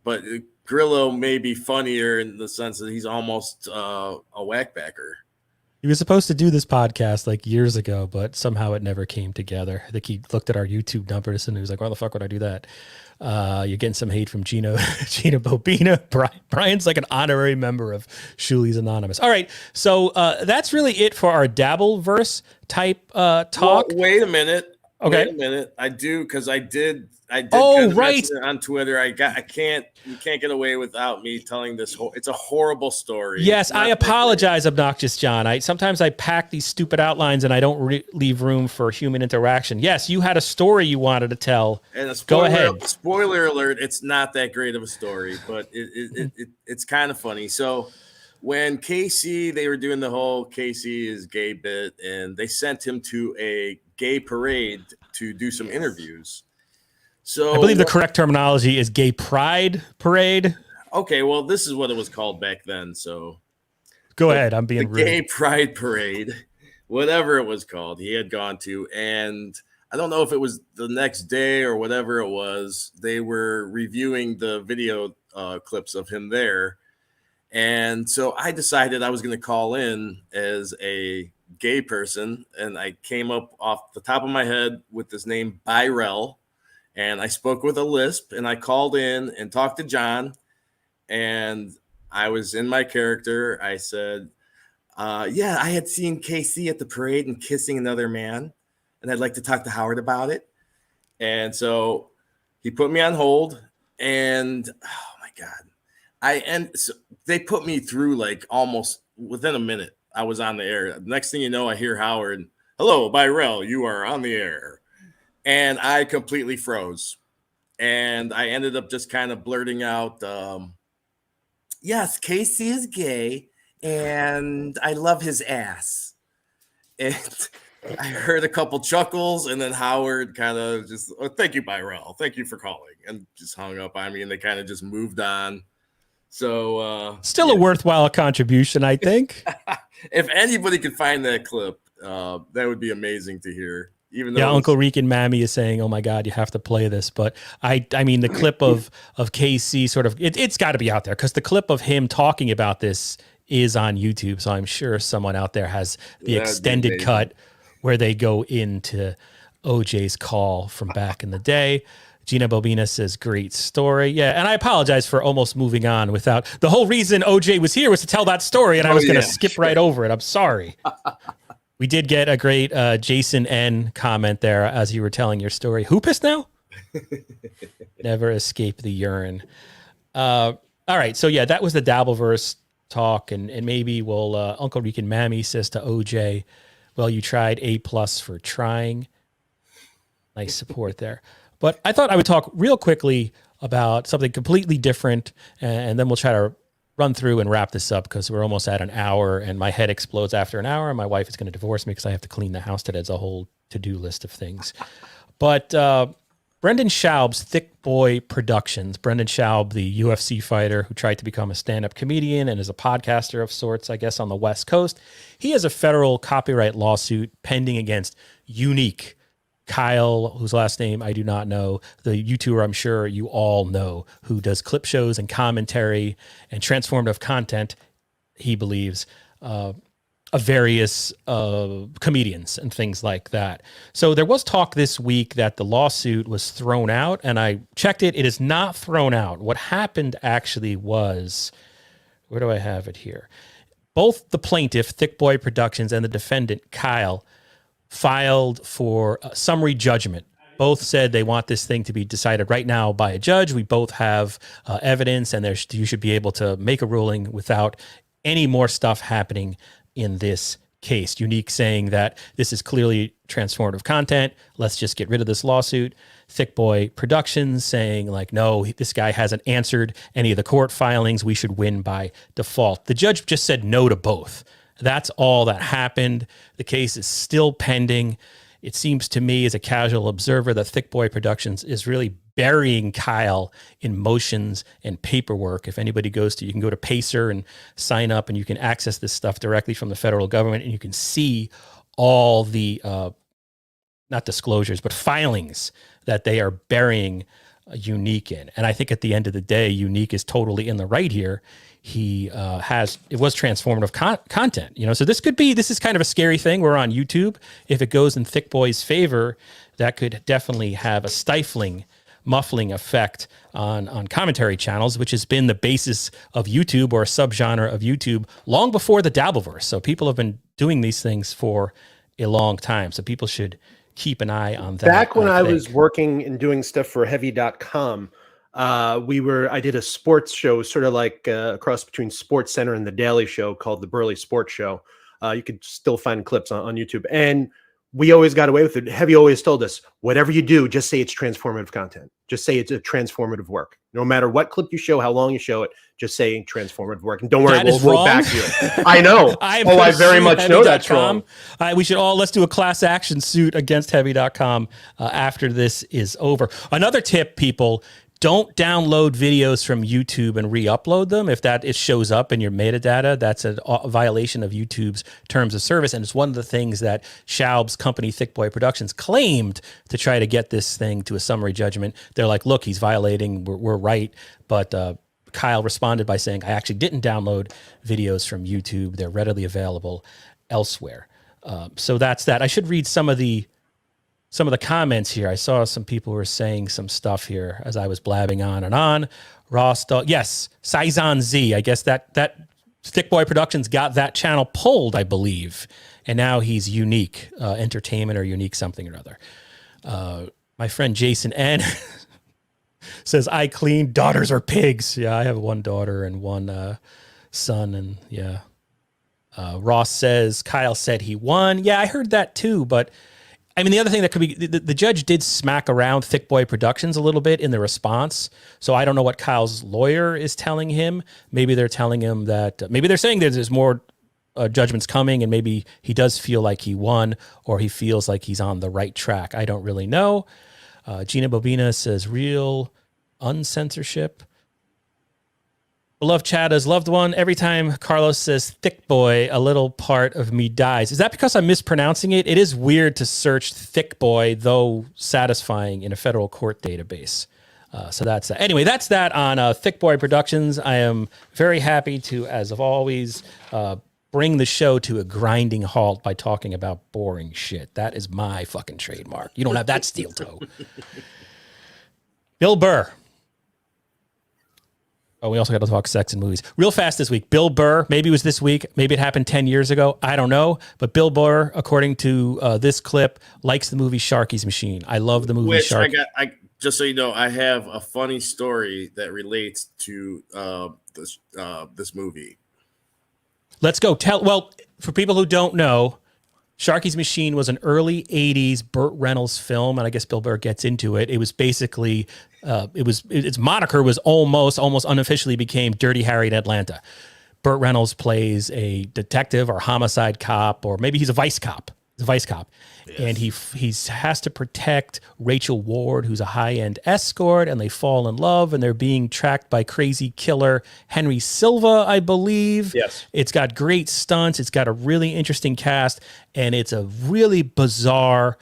But Grillo may be funnier in the sense that he's almost a whackbacker. He was supposed to do this podcast years ago, but somehow it never came together. I think he looked at our YouTube numbers and he was like, why the fuck would I do that? You're getting some hate from Gina Bobina. Brian's like an honorary member of Shuli's Anonymous. All right. So that's really it for our Dabbleverse type talk. Well, wait a minute. Okay. Wait a minute. I do, because I did. Oh, kind of right. mention it on Twitter. You can't get away without me telling this it's a horrible story. Yes, I apologize, Obnoxious John. Sometimes I pack these stupid outlines and I don't leave room for human interaction. Yes, you had a story you wanted to tell. And Go ahead. Spoiler alert, it's not that great of a story, but it's kind of funny. So when KC, they were doing the whole KC is gay bit, and they sent him to a gay parade to do some interviews. So I believe the correct terminology is gay pride parade. Okay, well, this is what it was called back then. So go ahead. I'm being rude. Gay pride parade, whatever it was called, he had gone to. And I don't know if it was the next day or whatever it was. They were reviewing the video clips of him there. And so I decided I was going to call in as a gay person. And I came up off the top of my head with this name, Byrell. And I spoke with a lisp, and I called in and talked to John, and I was in my character. I said, yeah, I had seen KC at the parade and kissing another man, and I'd like to talk to Howard about it. And so he put me on hold, and oh my God, so they put me through like almost within a minute. I was on the air. Next thing you know, I hear Howard, "Hello, Byrell, you are on the air." And I completely froze. And I ended up just kind of blurting out, yes, KC is gay, and I love his ass. And I heard a couple chuckles, and then Howard kind of just, oh, thank you, Byrell. Thank you for calling. And just hung up on me, and they kind of just moved on. So still a worthwhile contribution, I think. If anybody could find that clip, that would be amazing to hear. Even though Uncle Reek and Mammy is saying, "Oh my God, you have to play this." But I mean, the clip of KC sort of it's got to be out there, because the clip of him talking about this is on YouTube. So I'm sure someone out there has the extended cut where they go into OJ's call from back in the day. Gina Bobina says, "Great story." Yeah, and I apologize for almost moving on without the whole reason OJ was here was to tell that story, and I was going to skip right over it. I'm sorry. We did get a great Jason N comment there as you were telling your story. Who pissed now? Never escape the urine. All right. So, yeah, that was the Dabbleverse talk. And maybe we'll, Uncle Reek and Mammy says to OJ, well, you tried A+ for trying. Nice support there. But I thought I would talk real quickly about something completely different. And then we'll try to run through and wrap this up, because we're almost at an hour and my head explodes after an hour, and my wife is going to divorce me because I have to clean the house today. It's a whole to-do list of things. But Brendan Schaub's Thick Boy Productions, Brendan Schaub, the UFC fighter who tried to become a stand-up comedian and is a podcaster of sorts, I guess, on the West Coast, he has a federal copyright lawsuit pending against Unique. Kyle, whose last name I do not know, the YouTuber I'm sure you all know, who does clip shows and commentary and transformative content, he believes, of various comedians and things like that. So there was talk this week that the lawsuit was thrown out, and I checked it. It is not thrown out. What happened actually was, where do I have it here? Both the plaintiff, Thick Boy Productions, and the defendant, Kyle, filed for summary judgment. Both said they want this thing to be decided right now by a judge. We both have evidence, and you should be able to make a ruling without any more stuff happening in this case. Unique saying that this is clearly transformative content. Let's just get rid of this lawsuit. Thick Boy Productions saying, like, no, this guy hasn't answered any of the court filings. We should win by default. The judge just said no to both. That's all that happened. The case is still pending. It seems to me, as a casual observer, that Thick Boy Productions is really burying Kyle in motions and paperwork. If anybody goes to, you can go to Pacer and sign up, and you can access this stuff directly from the federal government, and you can see all the, not disclosures, but filings that they are burying Unique in. And I think at the end of the day, Unique is totally in the right here. It was transformative content, so this is kind of a scary thing. We're on YouTube. If it goes in Thick Boy's favor, that could definitely have a muffling effect on commentary channels, which has been the basis of YouTube, or a subgenre of YouTube, long before the Dabbleverse. So people have been doing these things for a long time. So people should keep an eye on that. Back when I was working and doing stuff for heavy.com, I did a sports show, sort of like a cross between Sports Center and The Daily Show, called the Burley Sports Show. You could still find clips on YouTube. And we always got away with it. Heavy always told us, whatever you do, just say it's transformative content. Just say it's a transformative work. No matter what clip you show, how long you show it, just say transformative work. And don't worry, we'll go back to it. I know. I very much know that's wrong. We should let's do a class action suit against heavy.com after this is over. Another tip, people, don't download videos from YouTube and re-upload them. If it shows up in your metadata, that's a violation of YouTube's terms of service. And it's one of the things that Schaub's company, Thick Boy Productions, claimed to try to get this thing to a summary judgment. They're like, look, he's violating, we're right. But Kyle responded by saying, I actually didn't download videos from YouTube. They're readily available elsewhere. So that's that. I should read some of the comments here. I saw some people were saying some stuff here as I was blabbing on and on. Ross, yes, Saizon Z. I guess that Thick Boy Productions got that channel pulled, I believe. And now he's Unique Entertainment or Unique something or other. My friend Jason N. says, I clean, daughters are pigs. Yeah, I have one daughter and one son. And yeah. Ross says, Kyle said he won. Yeah, I heard that too, but I mean, the other thing that could be, the judge did smack around Thick Boy Productions a little bit in the response. So I don't know what Kyle's lawyer is telling him. Maybe they're telling him that, maybe they're saying that there's more judgments coming and maybe he does feel like he won or he feels like he's on the right track. I don't really know. Gina Bobina says, real uncensorship. Beloved Chada's loved one. Every time Carlos says thick boy, a little part of me dies. Is that because I'm mispronouncing it? It is weird to search thick boy, though satisfying in a federal court database. So that's that. Anyway, that's that on Thick Boy Productions. I am very happy to, as of always, bring the show to a grinding halt by talking about boring shit. That is my fucking trademark. You don't have that steel toe. Bill Burr. Oh, we also got to talk sex and movies. Real fast this week. Bill Burr, maybe it was this week. Maybe it happened 10 years ago. I don't know. But Bill Burr, according to this clip, likes the movie Sharky's Machine. I love the movie Sharky. Just so you know, I have a funny story that relates to this movie. Let's go. Well, for people who don't know, Sharky's Machine was an early 80s Burt Reynolds film, and I guess Bill Burr gets into it. It was basically, its moniker was almost unofficially became Dirty Harry in Atlanta. Burt Reynolds plays a detective or homicide cop, or maybe he's a vice cop. He's a vice cop. Yes. And he has to protect Rachel Ward, who's a high-end escort, and they fall in love, and they're being tracked by crazy killer Henry Silva, I believe. Yes. It's got great stunts. It's got a really interesting cast, and it's a really bizarre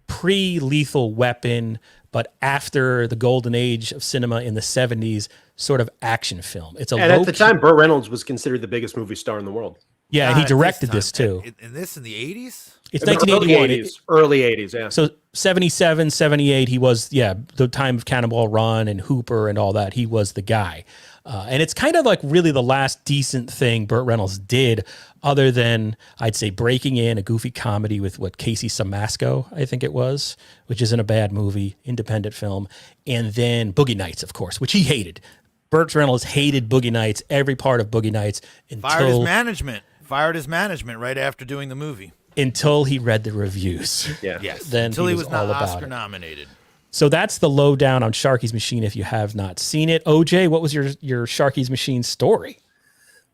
pre-Lethal Weapon, but after the golden age of cinema in the 70s, sort of action film. It's at the time, Burt Reynolds was considered the biggest movie star in the world. Yeah, and he directed this too. In the 80s? It's 1981. Early 80s, yeah. So 77, 78, he was, the time of Cannonball Run and Hooper and all that. He was the guy. And it's kind of like really the last decent thing Burt Reynolds did, other than, I'd say, breaking in a goofy comedy with Casey Samasco, I think it was, which isn't a bad movie, independent film. And then Boogie Nights, of course, which he hated. Burt Reynolds hated Boogie Nights, every part of Boogie Nights. Fired his management right after doing the movie. Until he read the reviews. Yeah. Yes. Then until he was all not about Oscar it. nominated. So that's the lowdown on Sharky's Machine if you have not seen it. OJ, what was your Sharky's Machine story?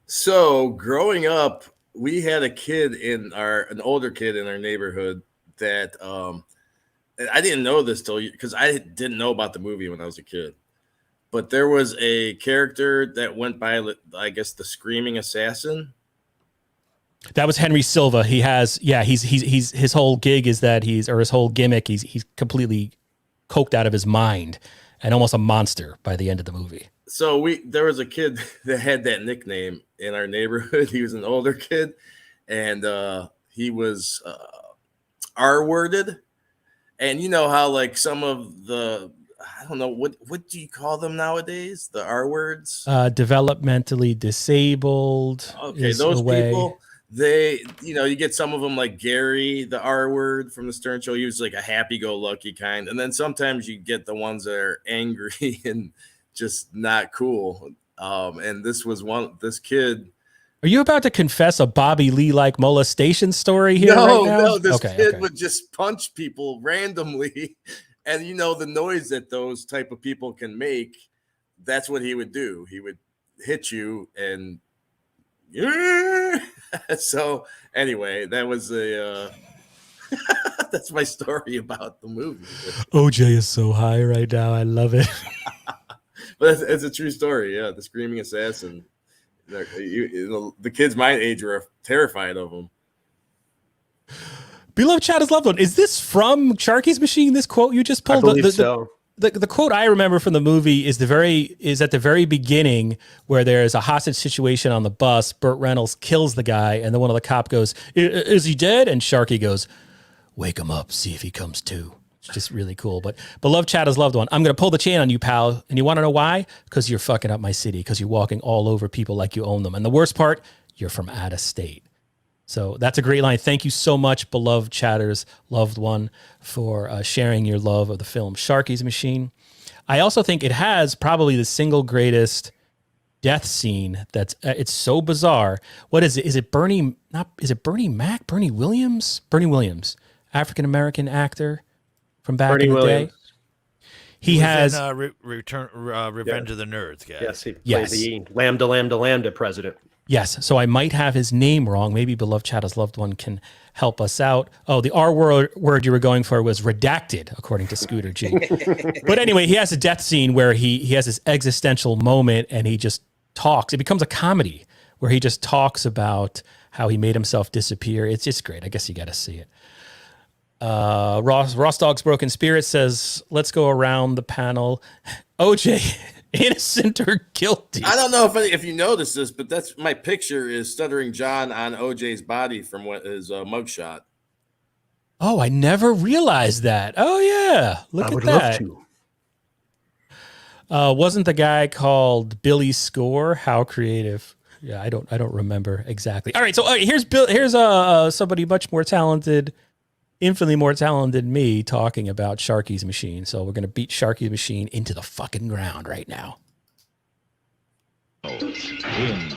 So growing up, we had an older kid in our neighborhood that I didn't know this because I didn't know about the movie when I was a kid. But there was a character that went by, I guess, the Screaming Assassin. That was Henry Silva. He has, he's his whole gig is that his whole gimmick, he's completely coked out of his mind and almost a monster by the end of the movie. So there was a kid that had that nickname in our neighborhood. He was an older kid, and he was R-worded. And you know how like some of the, I don't know, what do you call them nowadays? The R words? Developmentally disabled. Okay, those people. they, you get some of them like Gary, the R word from the Stern Show. He was like a happy-go-lucky kind. And then sometimes you get the ones that are angry and just not cool. And this kid. Are you about to confess a Bobby Lee-like molestation story here right now? No, this kid would just punch people randomly. And the noise that those type of people can make, that's what he would do. He would hit you and so anyway, that was that's my story about the movie. OJ is so high right now. I love it. But it's a true story. Yeah, the screaming assassin. The kids my age were terrified of him. Beloved Chat is loved one. Is this from Sharky's Machine? This quote you just pulled? I believe so. The quote I remember from the movie is at the very beginning where there's a hostage situation on the bus. Burt Reynolds kills the guy, and then one of the cop goes, "Is he dead?" And Sharky goes, "Wake him up, see if he comes to." It's just really cool. But Beloved Chat is loved one. I'm gonna pull the chain on you, pal, and you want to know why? Because you're fucking up my city. Because you're walking all over people like you own them, and the worst part, you're from out of state. So that's a great line. Thank you so much, beloved chatters, loved one, for sharing your love of the film Sharky's Machine. I also think it has probably the single greatest death scene. It's so bizarre. What is it? Is it Bernie? Is it Bernie Mac? Bernie Williams? Bernie Williams, African American actor from back in the day. He has Revenge of the Nerds, guys. Yes, he played the Lambda president. Yes, so I might have his name wrong. Maybe Beloved Chatter's loved one can help us out. Oh, the R word you were going for was redacted, according to Scooter G. But anyway, he has a death scene where he has this existential moment and he just talks. It becomes a comedy where he just talks about how he made himself disappear. It's just great. I guess you got to see it. Ross Dog's Broken Spirit says, let's go around the panel. OJ, innocent or guilty? I don't know if you noticed this, but that's my picture is Stuttering John on OJ's body from his mugshot. Oh, I never realized that. Oh yeah, look at that. I would love to. Wasn't the guy called Billy Score? How creative. Yeah, I don't remember exactly. All right, so here's somebody much more talented, infinitely more talented than me talking about Sharky's Machine. So we're going to beat Sharky's Machine into the fucking ground right now. In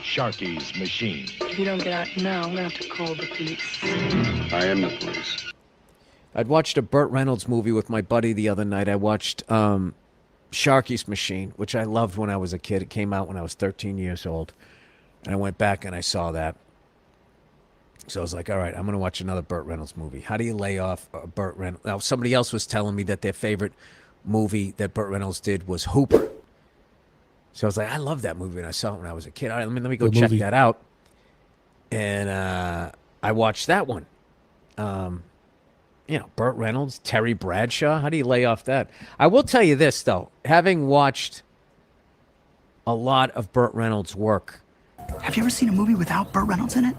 Sharky's Machine. If you don't get out now, I'm going to have to call the police. I am the police. I'd watched a Burt Reynolds movie with my buddy the other night. I watched Sharky's Machine, which I loved when I was a kid. It came out when I was 13 years old. And I went back and I saw that. So I was like, all right, I'm going to watch another Burt Reynolds movie. How do you lay off Burt Reynolds? Now, somebody else was telling me that their favorite movie that Burt Reynolds did was Hooper. So I was like, I love that movie, and I saw it when I was a kid. All right, let me go check that out. And I watched that one. Burt Reynolds, Terry Bradshaw. How do you lay off that? I will tell you this, though. Having watched a lot of Burt Reynolds' work. Have you ever seen a movie without Burt Reynolds in it?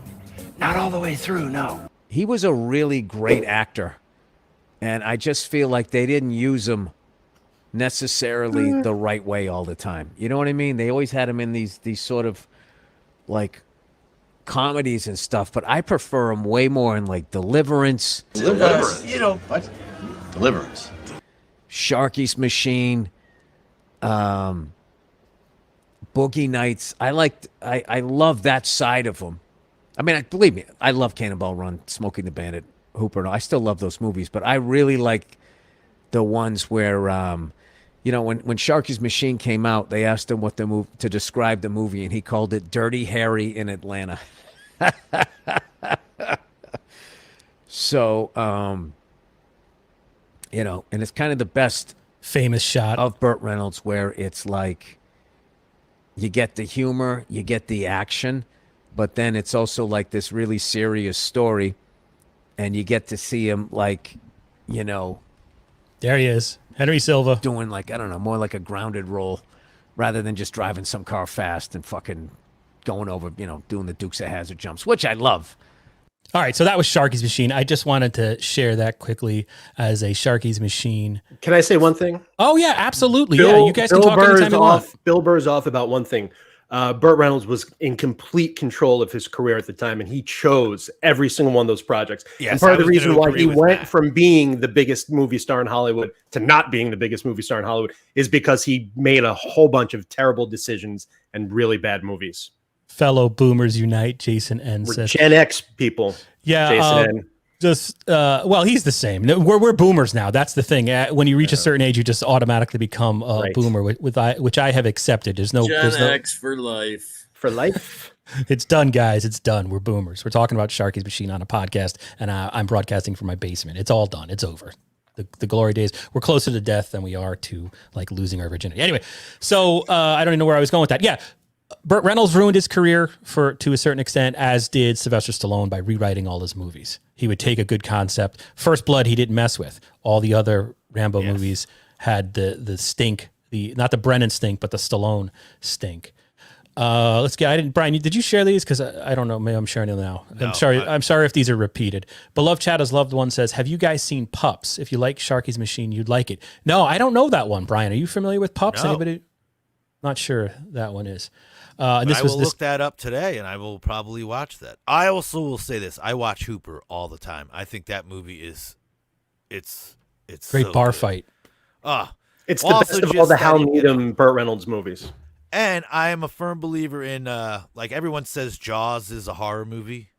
Not all the way through, no. He was a really great actor. And I just feel like they didn't use him necessarily the right way all the time. You know what I mean? They always had him in these sort of like comedies and stuff, but I prefer him way more in like Deliverance. Deliverance. You know what? Deliverance. Sharky's Machine. Boogie Nights. I love that side of him. I mean, believe me, I love Cannonball Run, Smokey the Bandit, Hooper. I still love those movies, but I really like the ones where, when Sharky's Machine came out, they asked him to describe the movie, and he called it Dirty Harry in Atlanta. So, and it's kind of the best famous shot of Burt Reynolds where it's like you get the humor, you get the action, but then it's also like this really serious story, and you get to see him there he is, Henry Silva, doing more like a grounded role rather than just driving some car fast and fucking going over, doing the Dukes of Hazzard jumps, which I love. All right, so that was Sharky's Machine. I just wanted to share that quickly as a Sharky's Machine. Can I say one thing? Oh, yeah, absolutely. You guys can talk anytime you want. Bill Burr's off about one thing. Burt Reynolds was in complete control of his career at the time, and he chose every single one of those projects. Yes, and part I of the was reason gonna why agree he with went Matt. from being the biggest movie star in Hollywood to not being the biggest movie star in Hollywood is because he made a whole bunch of terrible decisions and really bad movies. Fellow boomers unite, Jason N We're says. Gen X people. Yeah, Jason N. Well, he's the same. No, we're boomers now. That's the thing. When you reach a certain age, you just automatically become a boomer, which I have accepted. There's no X for life. For life. It's done, guys. It's done. We're boomers. We're talking about Sharky's Machine on a podcast, and I'm broadcasting from my basement. It's all done. It's over. The glory days. We're closer to death than we are to like losing our virginity. Anyway, so I don't even know where I was going with that. Yeah. Burt Reynolds ruined his career to a certain extent, as did Sylvester Stallone by rewriting all his movies. He would take a good concept. First Blood, he didn't mess with. All the other Rambo movies had the stink, not the Brennan stink, but the Stallone stink. Brian, did you share these? Because I don't know. Maybe I'm sharing them now. No, I'm sorry if these are repeated. Beloved Chada's loved one says, have you guys seen Pups? If you like Sharky's Machine, you'd like it. No, I don't know that one, Brian. Are you familiar with Pups? No. Anybody? Not sure that one is. I will look that up today, and I will probably watch that. I also will say this: I watch Hooper all the time. I think that movie it's great so bar good. fight. It's the best of all the Hal Needham, Burt Reynolds movies. And I am a firm believer in like everyone says Jaws is a horror movie,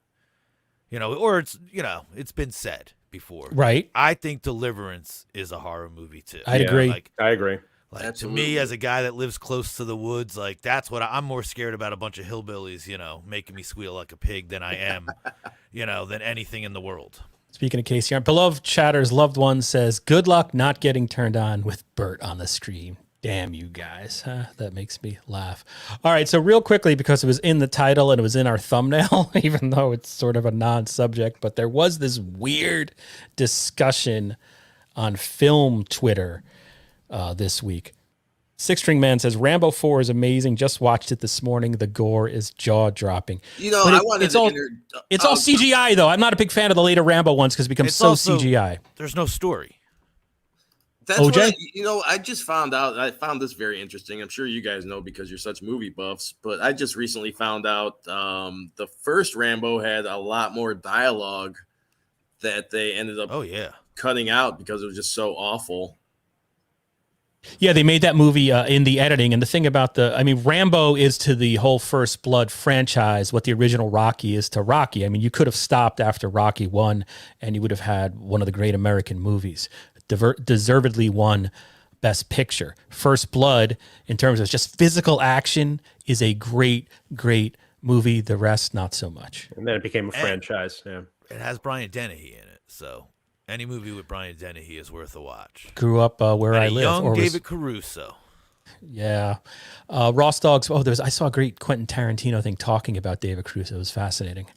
or it's been said before. Right. I think Deliverance is a horror movie too. I'd agree. I agree. Like, to me, as a guy that lives close to the woods, like that's what I'm more scared about a bunch of hillbillies, making me squeal like a pig than I am, than anything in the world. Speaking of KC Armstrong, beloved Chatter's loved one says, good luck not getting turned on with Burt on the stream. Damn you guys. Huh? That makes me laugh. All right. So real quickly, because it was in the title and it was in our thumbnail, even though it's sort of a non-subject, but there was this weird discussion on film Twitter this week. Six String Man says Rambo 4 is amazing. Just watched it this morning. The gore is jaw-dropping. It's all CGI though. I'm not a big fan of the later Rambo ones because it becomes so also, CGI. There's no story. That's OJ? what I just found out. I found this very interesting. I'm sure you guys know because you're such movie buffs, but I just recently found out the first Rambo had a lot more dialogue that they ended up cutting out because it was just so awful. Yeah, they made that movie in the editing. And the thing about Rambo is to the whole First Blood franchise what the original Rocky is to Rocky. I mean, you could have stopped after Rocky 1 and you would have had one of the great American movies. Deservedly won Best Picture. First Blood, in terms of just physical action, is a great, great movie. The rest, not so much. And then it became a franchise. Yeah, it has Brian Dennehy in it, so any movie with Brian Dennehy is worth a watch. Grew up where I live. Young David Caruso. Yeah. Ross Dogs. I saw a great Quentin Tarantino thing talking about David Caruso. It was fascinating.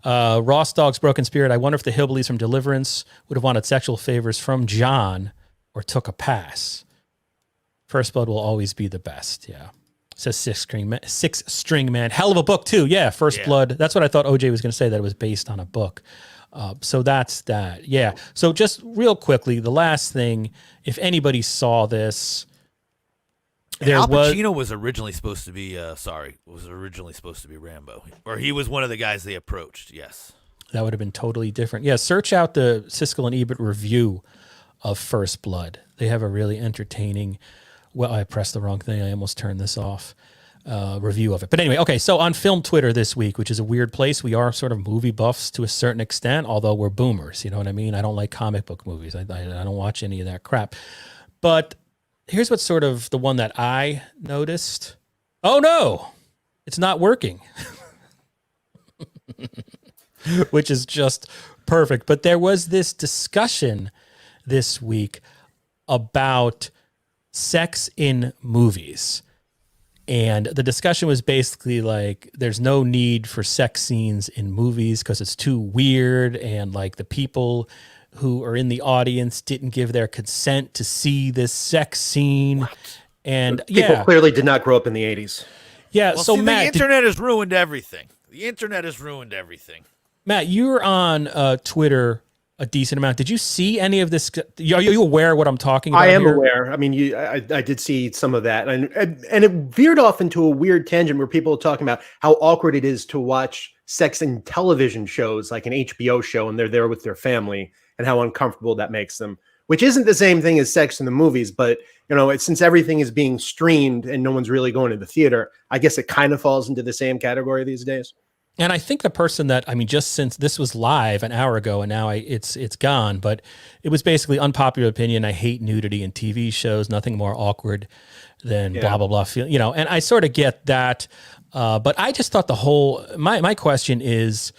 Ross Dog's Broken Spirit. I wonder if the hillbillies from Deliverance would have wanted sexual favors from John or took a pass. First Blood will always be the best. Yeah. Says Six String Man. Hell of a book too. Yeah. First Blood. That's what I thought OJ was going to say, that it was based on a book. So that's that. Yeah. So just real quickly, the last thing, if anybody saw this, Al Pacino was originally supposed to be Rambo, or he was one of the guys they approached. Yes, that would have been totally different. Yeah, search out the Siskel and Ebert review of First Blood. They have a really entertaining. Well, I pressed the wrong thing. I almost turned this off. Review of it. But anyway, okay. So on Film Twitter this week, which is a weird place, we are sort of movie buffs to a certain extent, although we're boomers. You know what I mean? I don't like comic book movies. I don't watch any of that crap. But here's what's sort of the one that I noticed. Oh no, it's not working. Which is just perfect. But there was this discussion this week about sex in movies. And the discussion was basically like, there's no need for sex scenes in movies because it's too weird. And like the people who are in the audience didn't give their consent to see this sex scene. What? And people clearly did not grow up in the 80s. Yeah. Well, so see, Matt, the internet has ruined everything. The internet has ruined everything. Matt, you're on Twitter a decent amount. Did you see any of this? Are you aware of what I'm talking about? I am here? aware. I mean, I did see some of that, and it veered off into a weird tangent where people are talking about how awkward it is to watch sex in television shows like an HBO show, and they're there with their family, and how uncomfortable that makes them. Which isn't the same thing as sex in the movies, but since everything is being streamed and no one's really going to the theater, I guess it kind of falls into the same category these days. And I think the person that, just since this was live an hour ago and now it's gone, but it was basically unpopular opinion. I hate nudity in TV shows, nothing more awkward than blah, blah, blah. And I sort of get that. But I just thought my question is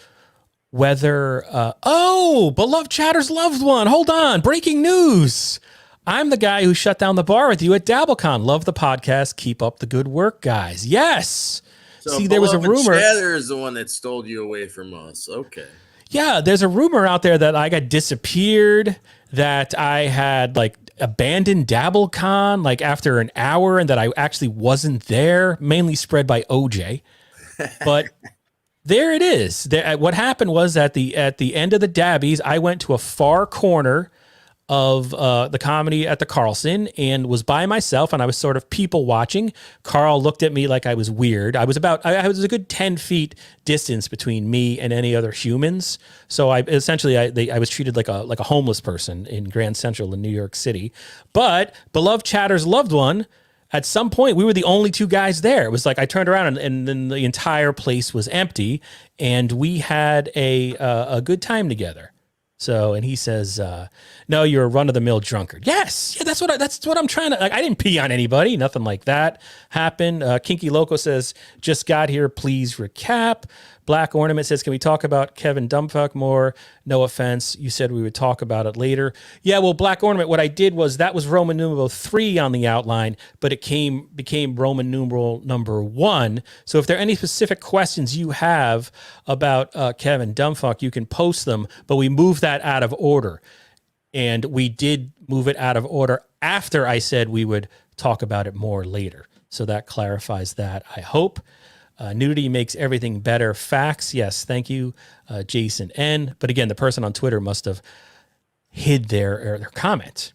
whether, beloved chatter's loved one. Hold on. Breaking news. I'm the guy who shut down the bar with you at DabbleCon. Love the podcast. Keep up the good work, guys. Yes. So see, there was a rumor. Chatter is the one that stole you away from us. Okay. Yeah, there's a rumor out there that I got disappeared, that I had abandoned DabbleCon after an hour, and that I actually wasn't there. Mainly spread by OJ, but there it is. What happened was at the end of the Dabbies, I went to a far corner of the comedy at the Carlson and was by myself, and I was sort of people watching. Carl looked at me like I was weird. I was a good 10 feet distance between me and any other humans. So I was treated like a homeless person in Grand Central in New York City. But beloved chatter's loved one, at some point we were the only two guys there. It was like I turned around and then the entire place was empty, and we had a good time together. So, and he says, no, you're a run-of-the-mill drunkard. Yes. Yeah, that's what I'm trying to, I didn't pee on anybody. Nothing like that happened. Kinky Loco says, just got here. Please recap. Black Ornament says, can we talk about Kevin Dumbfuck more? No offense. You said we would talk about it later. Yeah, well, Black Ornament, what I did was that was Roman numeral 3 on the outline, but it became Roman numeral number 1. So if there are any specific questions you have about Kevin Dumbfuck, you can post them, but we moved that out of order. And we did move it out of order after I said we would talk about it more later. So that clarifies that, I hope. Nudity makes everything better. Facts. Yes. Thank you, Jason N. But again, the person on Twitter must have hid their comment.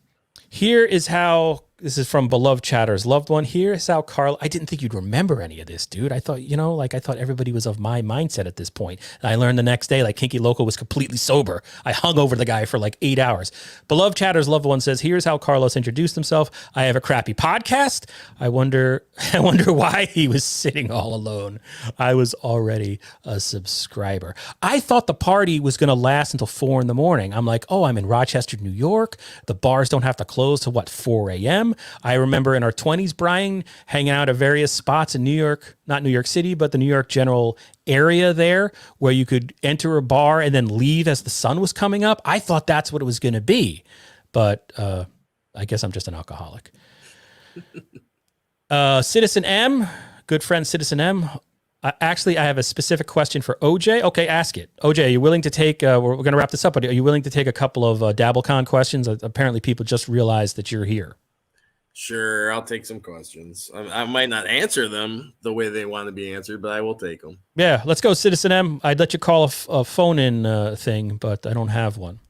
Here is how, this is from beloved chatter's loved one. Here is how Carl, I didn't think you'd remember any of this, dude. I thought, I thought everybody was of my mindset at this point. And I learned the next day, Kinky Loco was completely sober. I hung over the guy for 8 hours. Beloved chatter's loved one says, here's how Carlos introduced himself. I have a crappy podcast. I wonder why he was sitting all alone. I was already a subscriber. I thought the party was going to last until 4 a.m. I'm like, I'm in Rochester, New York. The bars don't have to close till 4 a.m. I remember in our 20s, Brian, hanging out at various spots in New York, not New York City, but the New York general area there, where you could enter a bar and then leave as the sun was coming up. I thought that's what it was going to be, but I guess I'm just an alcoholic. Citizen M, good friend Citizen M. Actually, I have a specific question for OJ. Okay, ask it. OJ, are you willing to take, we're going to wrap this up, but are you willing to take a couple of DabbleCon questions? Apparently people just realized that you're here. Sure, I'll take some questions. I might not answer them the way they want to be answered, but I will take them. Yeah, let's go, Citizen M. I'd let you call a phone-in thing, but I don't have one.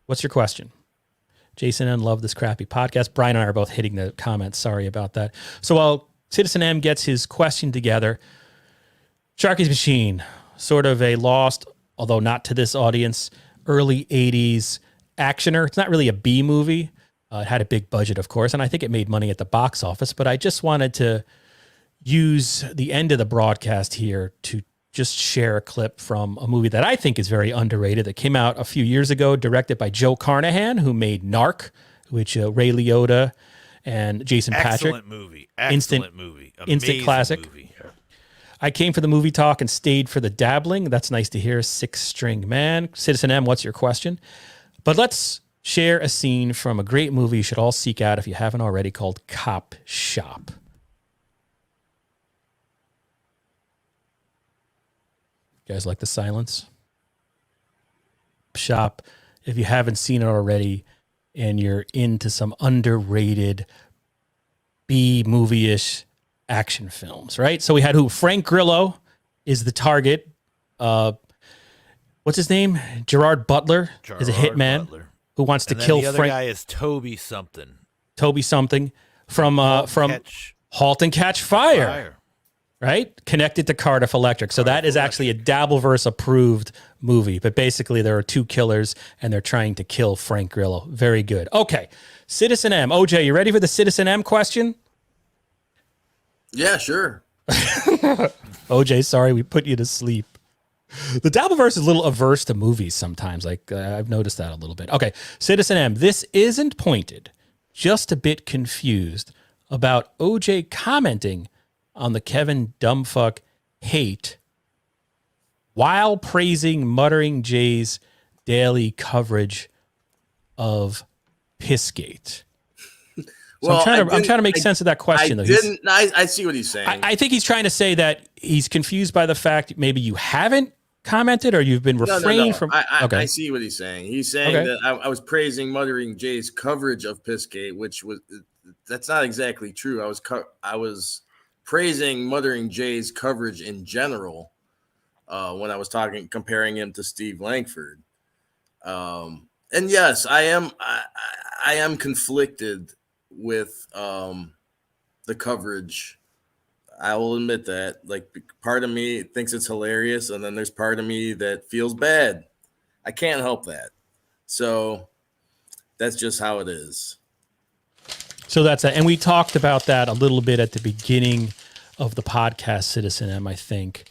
What's your question? Jason N. Love this crappy podcast. Brian and I are both hitting the comments. Sorry about that. So while Citizen M gets his question together, Sharky's Machine, sort of a lost, although not to this audience, early 80s actioner. It's not really a B movie. It had a big budget, of course, and I think it made money at the box office, but I just wanted to use the end of the broadcast here to just share a clip from a movie that I think is very underrated that came out a few years ago, directed by Joe Carnahan, who made Narc, which Ray Liotta and Jason Patrick. Excellent movie. Instant classic. Movie. I came for the movie talk and stayed for the dabbling. That's nice to hear. 6-string man. Citizen M, what's your question? But let's share a scene from a great movie you should all seek out if you haven't already, called Cop Shop. You guys like the silence? Shop, if you haven't seen it already and you're into some underrated B movie-ish action films, right? So we had who? Frank Grillo is the target. what's his name? Gerard Butler is a hitman who wants to And then kill the other Frank. guy is Toby something. Toby something from Halt and Catch Fire. Right? Connected to Cardiff Electric. So that is actually a Dabbleverse approved movie. But basically, there are two killers and they're trying to kill Frank Grillo. Very good. Okay. Citizen M. OJ, you ready for the Citizen M question? Yeah, sure. OJ, sorry, we put you to sleep. The Dabbleverse is a little averse to movies sometimes. Like, I've noticed that a little bit. Okay. Citizen M. This isn't pointed, just a bit confused about OJ commenting on the Kevin Dumbfuck hate while praising Muttering Jay's daily coverage of Pissgate. So I'm trying to make sense of that question. I see what he's saying. I think he's trying to say that he's confused by the fact maybe you haven't commented or you've been refrained from. I see what he's saying. He's saying that I was praising Muttering Jay's coverage of Pissgate, which was that's not exactly true. I was praising Muttering Jay's coverage in general when I was comparing him to Steve Langford. And yes, I am conflicted with the coverage. I will admit that. Like, part of me thinks it's hilarious, and then there's part of me that feels bad. I can't help that. So that's just how it is. So that's it. And we talked about that a little bit at the beginning of the podcast, Citizen M, I think.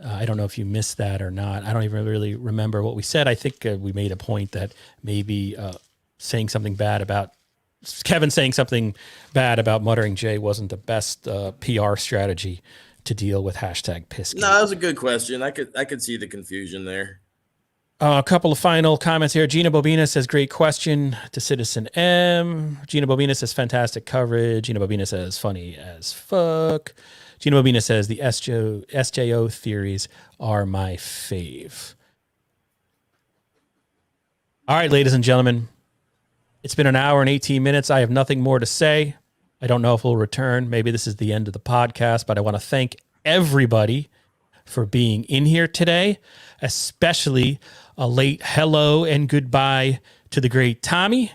I don't know if you missed that or not. I don't even really remember what we said. I think we made a point that maybe saying something bad about Kevin saying something bad about Muttering Jay wasn't the best PR strategy to deal with hashtag Pissgate. No, that was a good question. I could see the confusion there. A couple of final comments here. Gina Bobina says, great question to Citizen M. Gina Bobina says, fantastic coverage. Gina Bobina says, funny as fuck. Gina Bobina says, the SJO theories are my fave. All right, ladies and gentlemen, it's been an hour and 18 minutes. I have nothing more to say. I don't know if we'll return. Maybe this is the end of the podcast, but I want to thank everybody for being in here today, especially a late hello and goodbye to the great Tommy.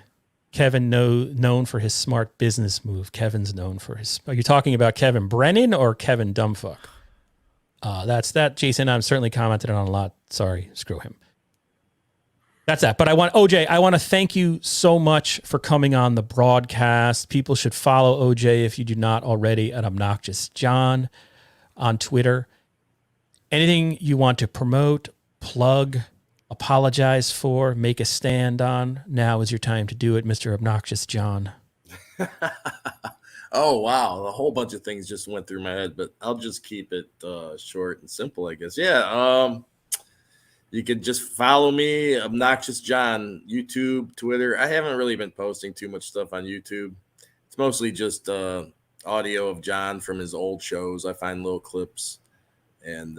Kevin, known for his smart business move. Kevin's known for his... Are you talking about Kevin Brennan or Kevin Dumbfuck? That's that. Jason, I'm certainly commented on a lot. Sorry, screw him. That's that. But OJ, I want to thank you so much for coming on the broadcast. People should follow OJ if you do not already at Obnoxious John on Twitter. Anything you want to promote, plug, apologize for, make a stand on, now is your time to do it, Mr. Obnoxious John. Oh, wow. A whole bunch of things just went through my head, but I'll just keep it short and simple, I guess. Yeah. You could just follow me, Obnoxious John, YouTube, Twitter. I haven't really been posting too much stuff on YouTube. It's mostly just audio of John from his old shows. I find little clips and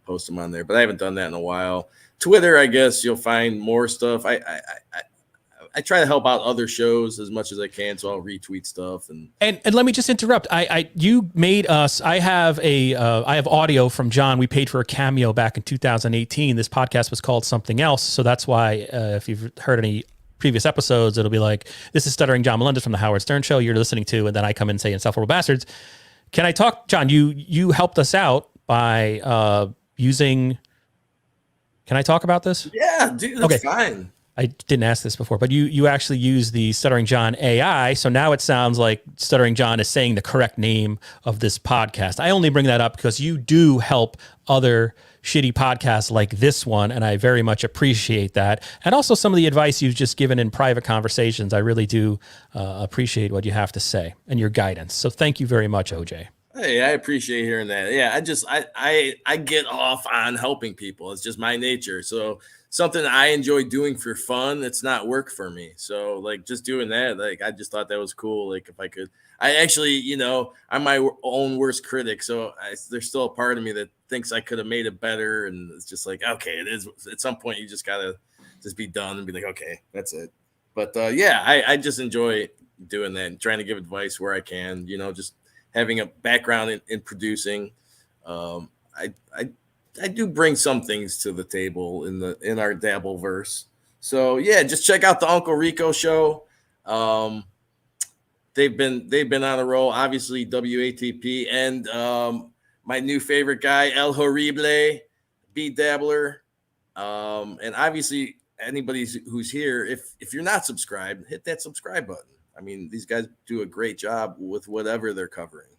post them on there, but I haven't done that in a while. Twitter, I guess you'll find more stuff. I try to help out other shows as much as I can, so I'll retweet stuff. And let me just interrupt. You made us. I have audio from John. We paid for a cameo back in 2018. This podcast was called something else, so that's why if you've heard any previous episodes, it'll be like, this is Stuttering John Melendez from the Howard Stern Show you're listening to, and then I come in and say Insufferable Bastards. Can I talk, John? You helped us out by using. Can I talk about this? Yeah, dude, that's fine. I didn't ask this before, but you actually use the Stuttering John AI. So now it sounds like Stuttering John is saying the correct name of this podcast. I only bring that up because you do help other shitty podcasts like this one, and I very much appreciate that. And also some of the advice you've just given in private conversations. I really do appreciate what you have to say and your guidance. So thank you very much, OJ. Hey, I appreciate hearing that. Yeah, I get off on helping people. It's just my nature. So something I enjoy doing for fun, it's not work for me. So like just doing that, like I just thought that was cool. Like if I could, I actually, I'm my own worst critic. So there's still a part of me that thinks I could have made it better. And it's just like, okay, it is. At some point, you just gotta just be done and be like, okay, that's it. But yeah, I just enjoy doing that and trying to give advice where I can. Just having a background in producing. I do bring some things to the table in our Dabbleverse. So yeah, just check out the Uncle Rico show. They've been on a roll. Obviously, WATP and my new favorite guy, El Horrible, B Dabbler, and obviously anybody who's here. If you're not subscribed, hit that subscribe button. I mean, these guys do a great job with whatever they're covering.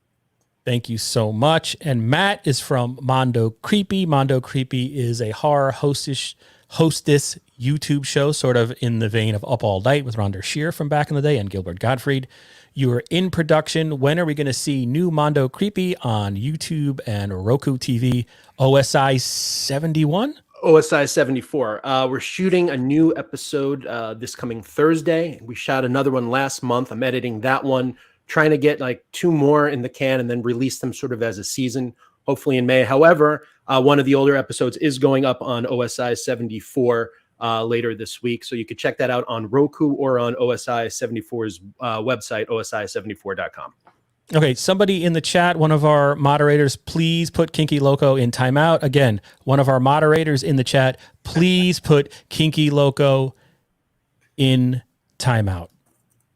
Thank you so much. And Matt is from Mondo Creepy. Mondo Creepy is a horror hostess YouTube show, sort of in the vein of Up All Night with Rhonda Shear from back in the day and Gilbert Gottfried. You are in production. When are we going to see new Mondo Creepy on YouTube and Roku TV? OSI 71? OSI 74. We're shooting a new episode this coming Thursday. We shot another one last month. I'm editing that one, trying to get like 2 more in the can and then release them sort of as a season, hopefully in May. However, one of the older episodes is going up on OSI 74 later this week. So you could check that out on Roku or on OSI 74's website, osi74.com. Okay, somebody in the chat, one of our moderators, please put Kinky Loco in timeout. Again, one of our moderators in the chat, please put Kinky Loco in timeout.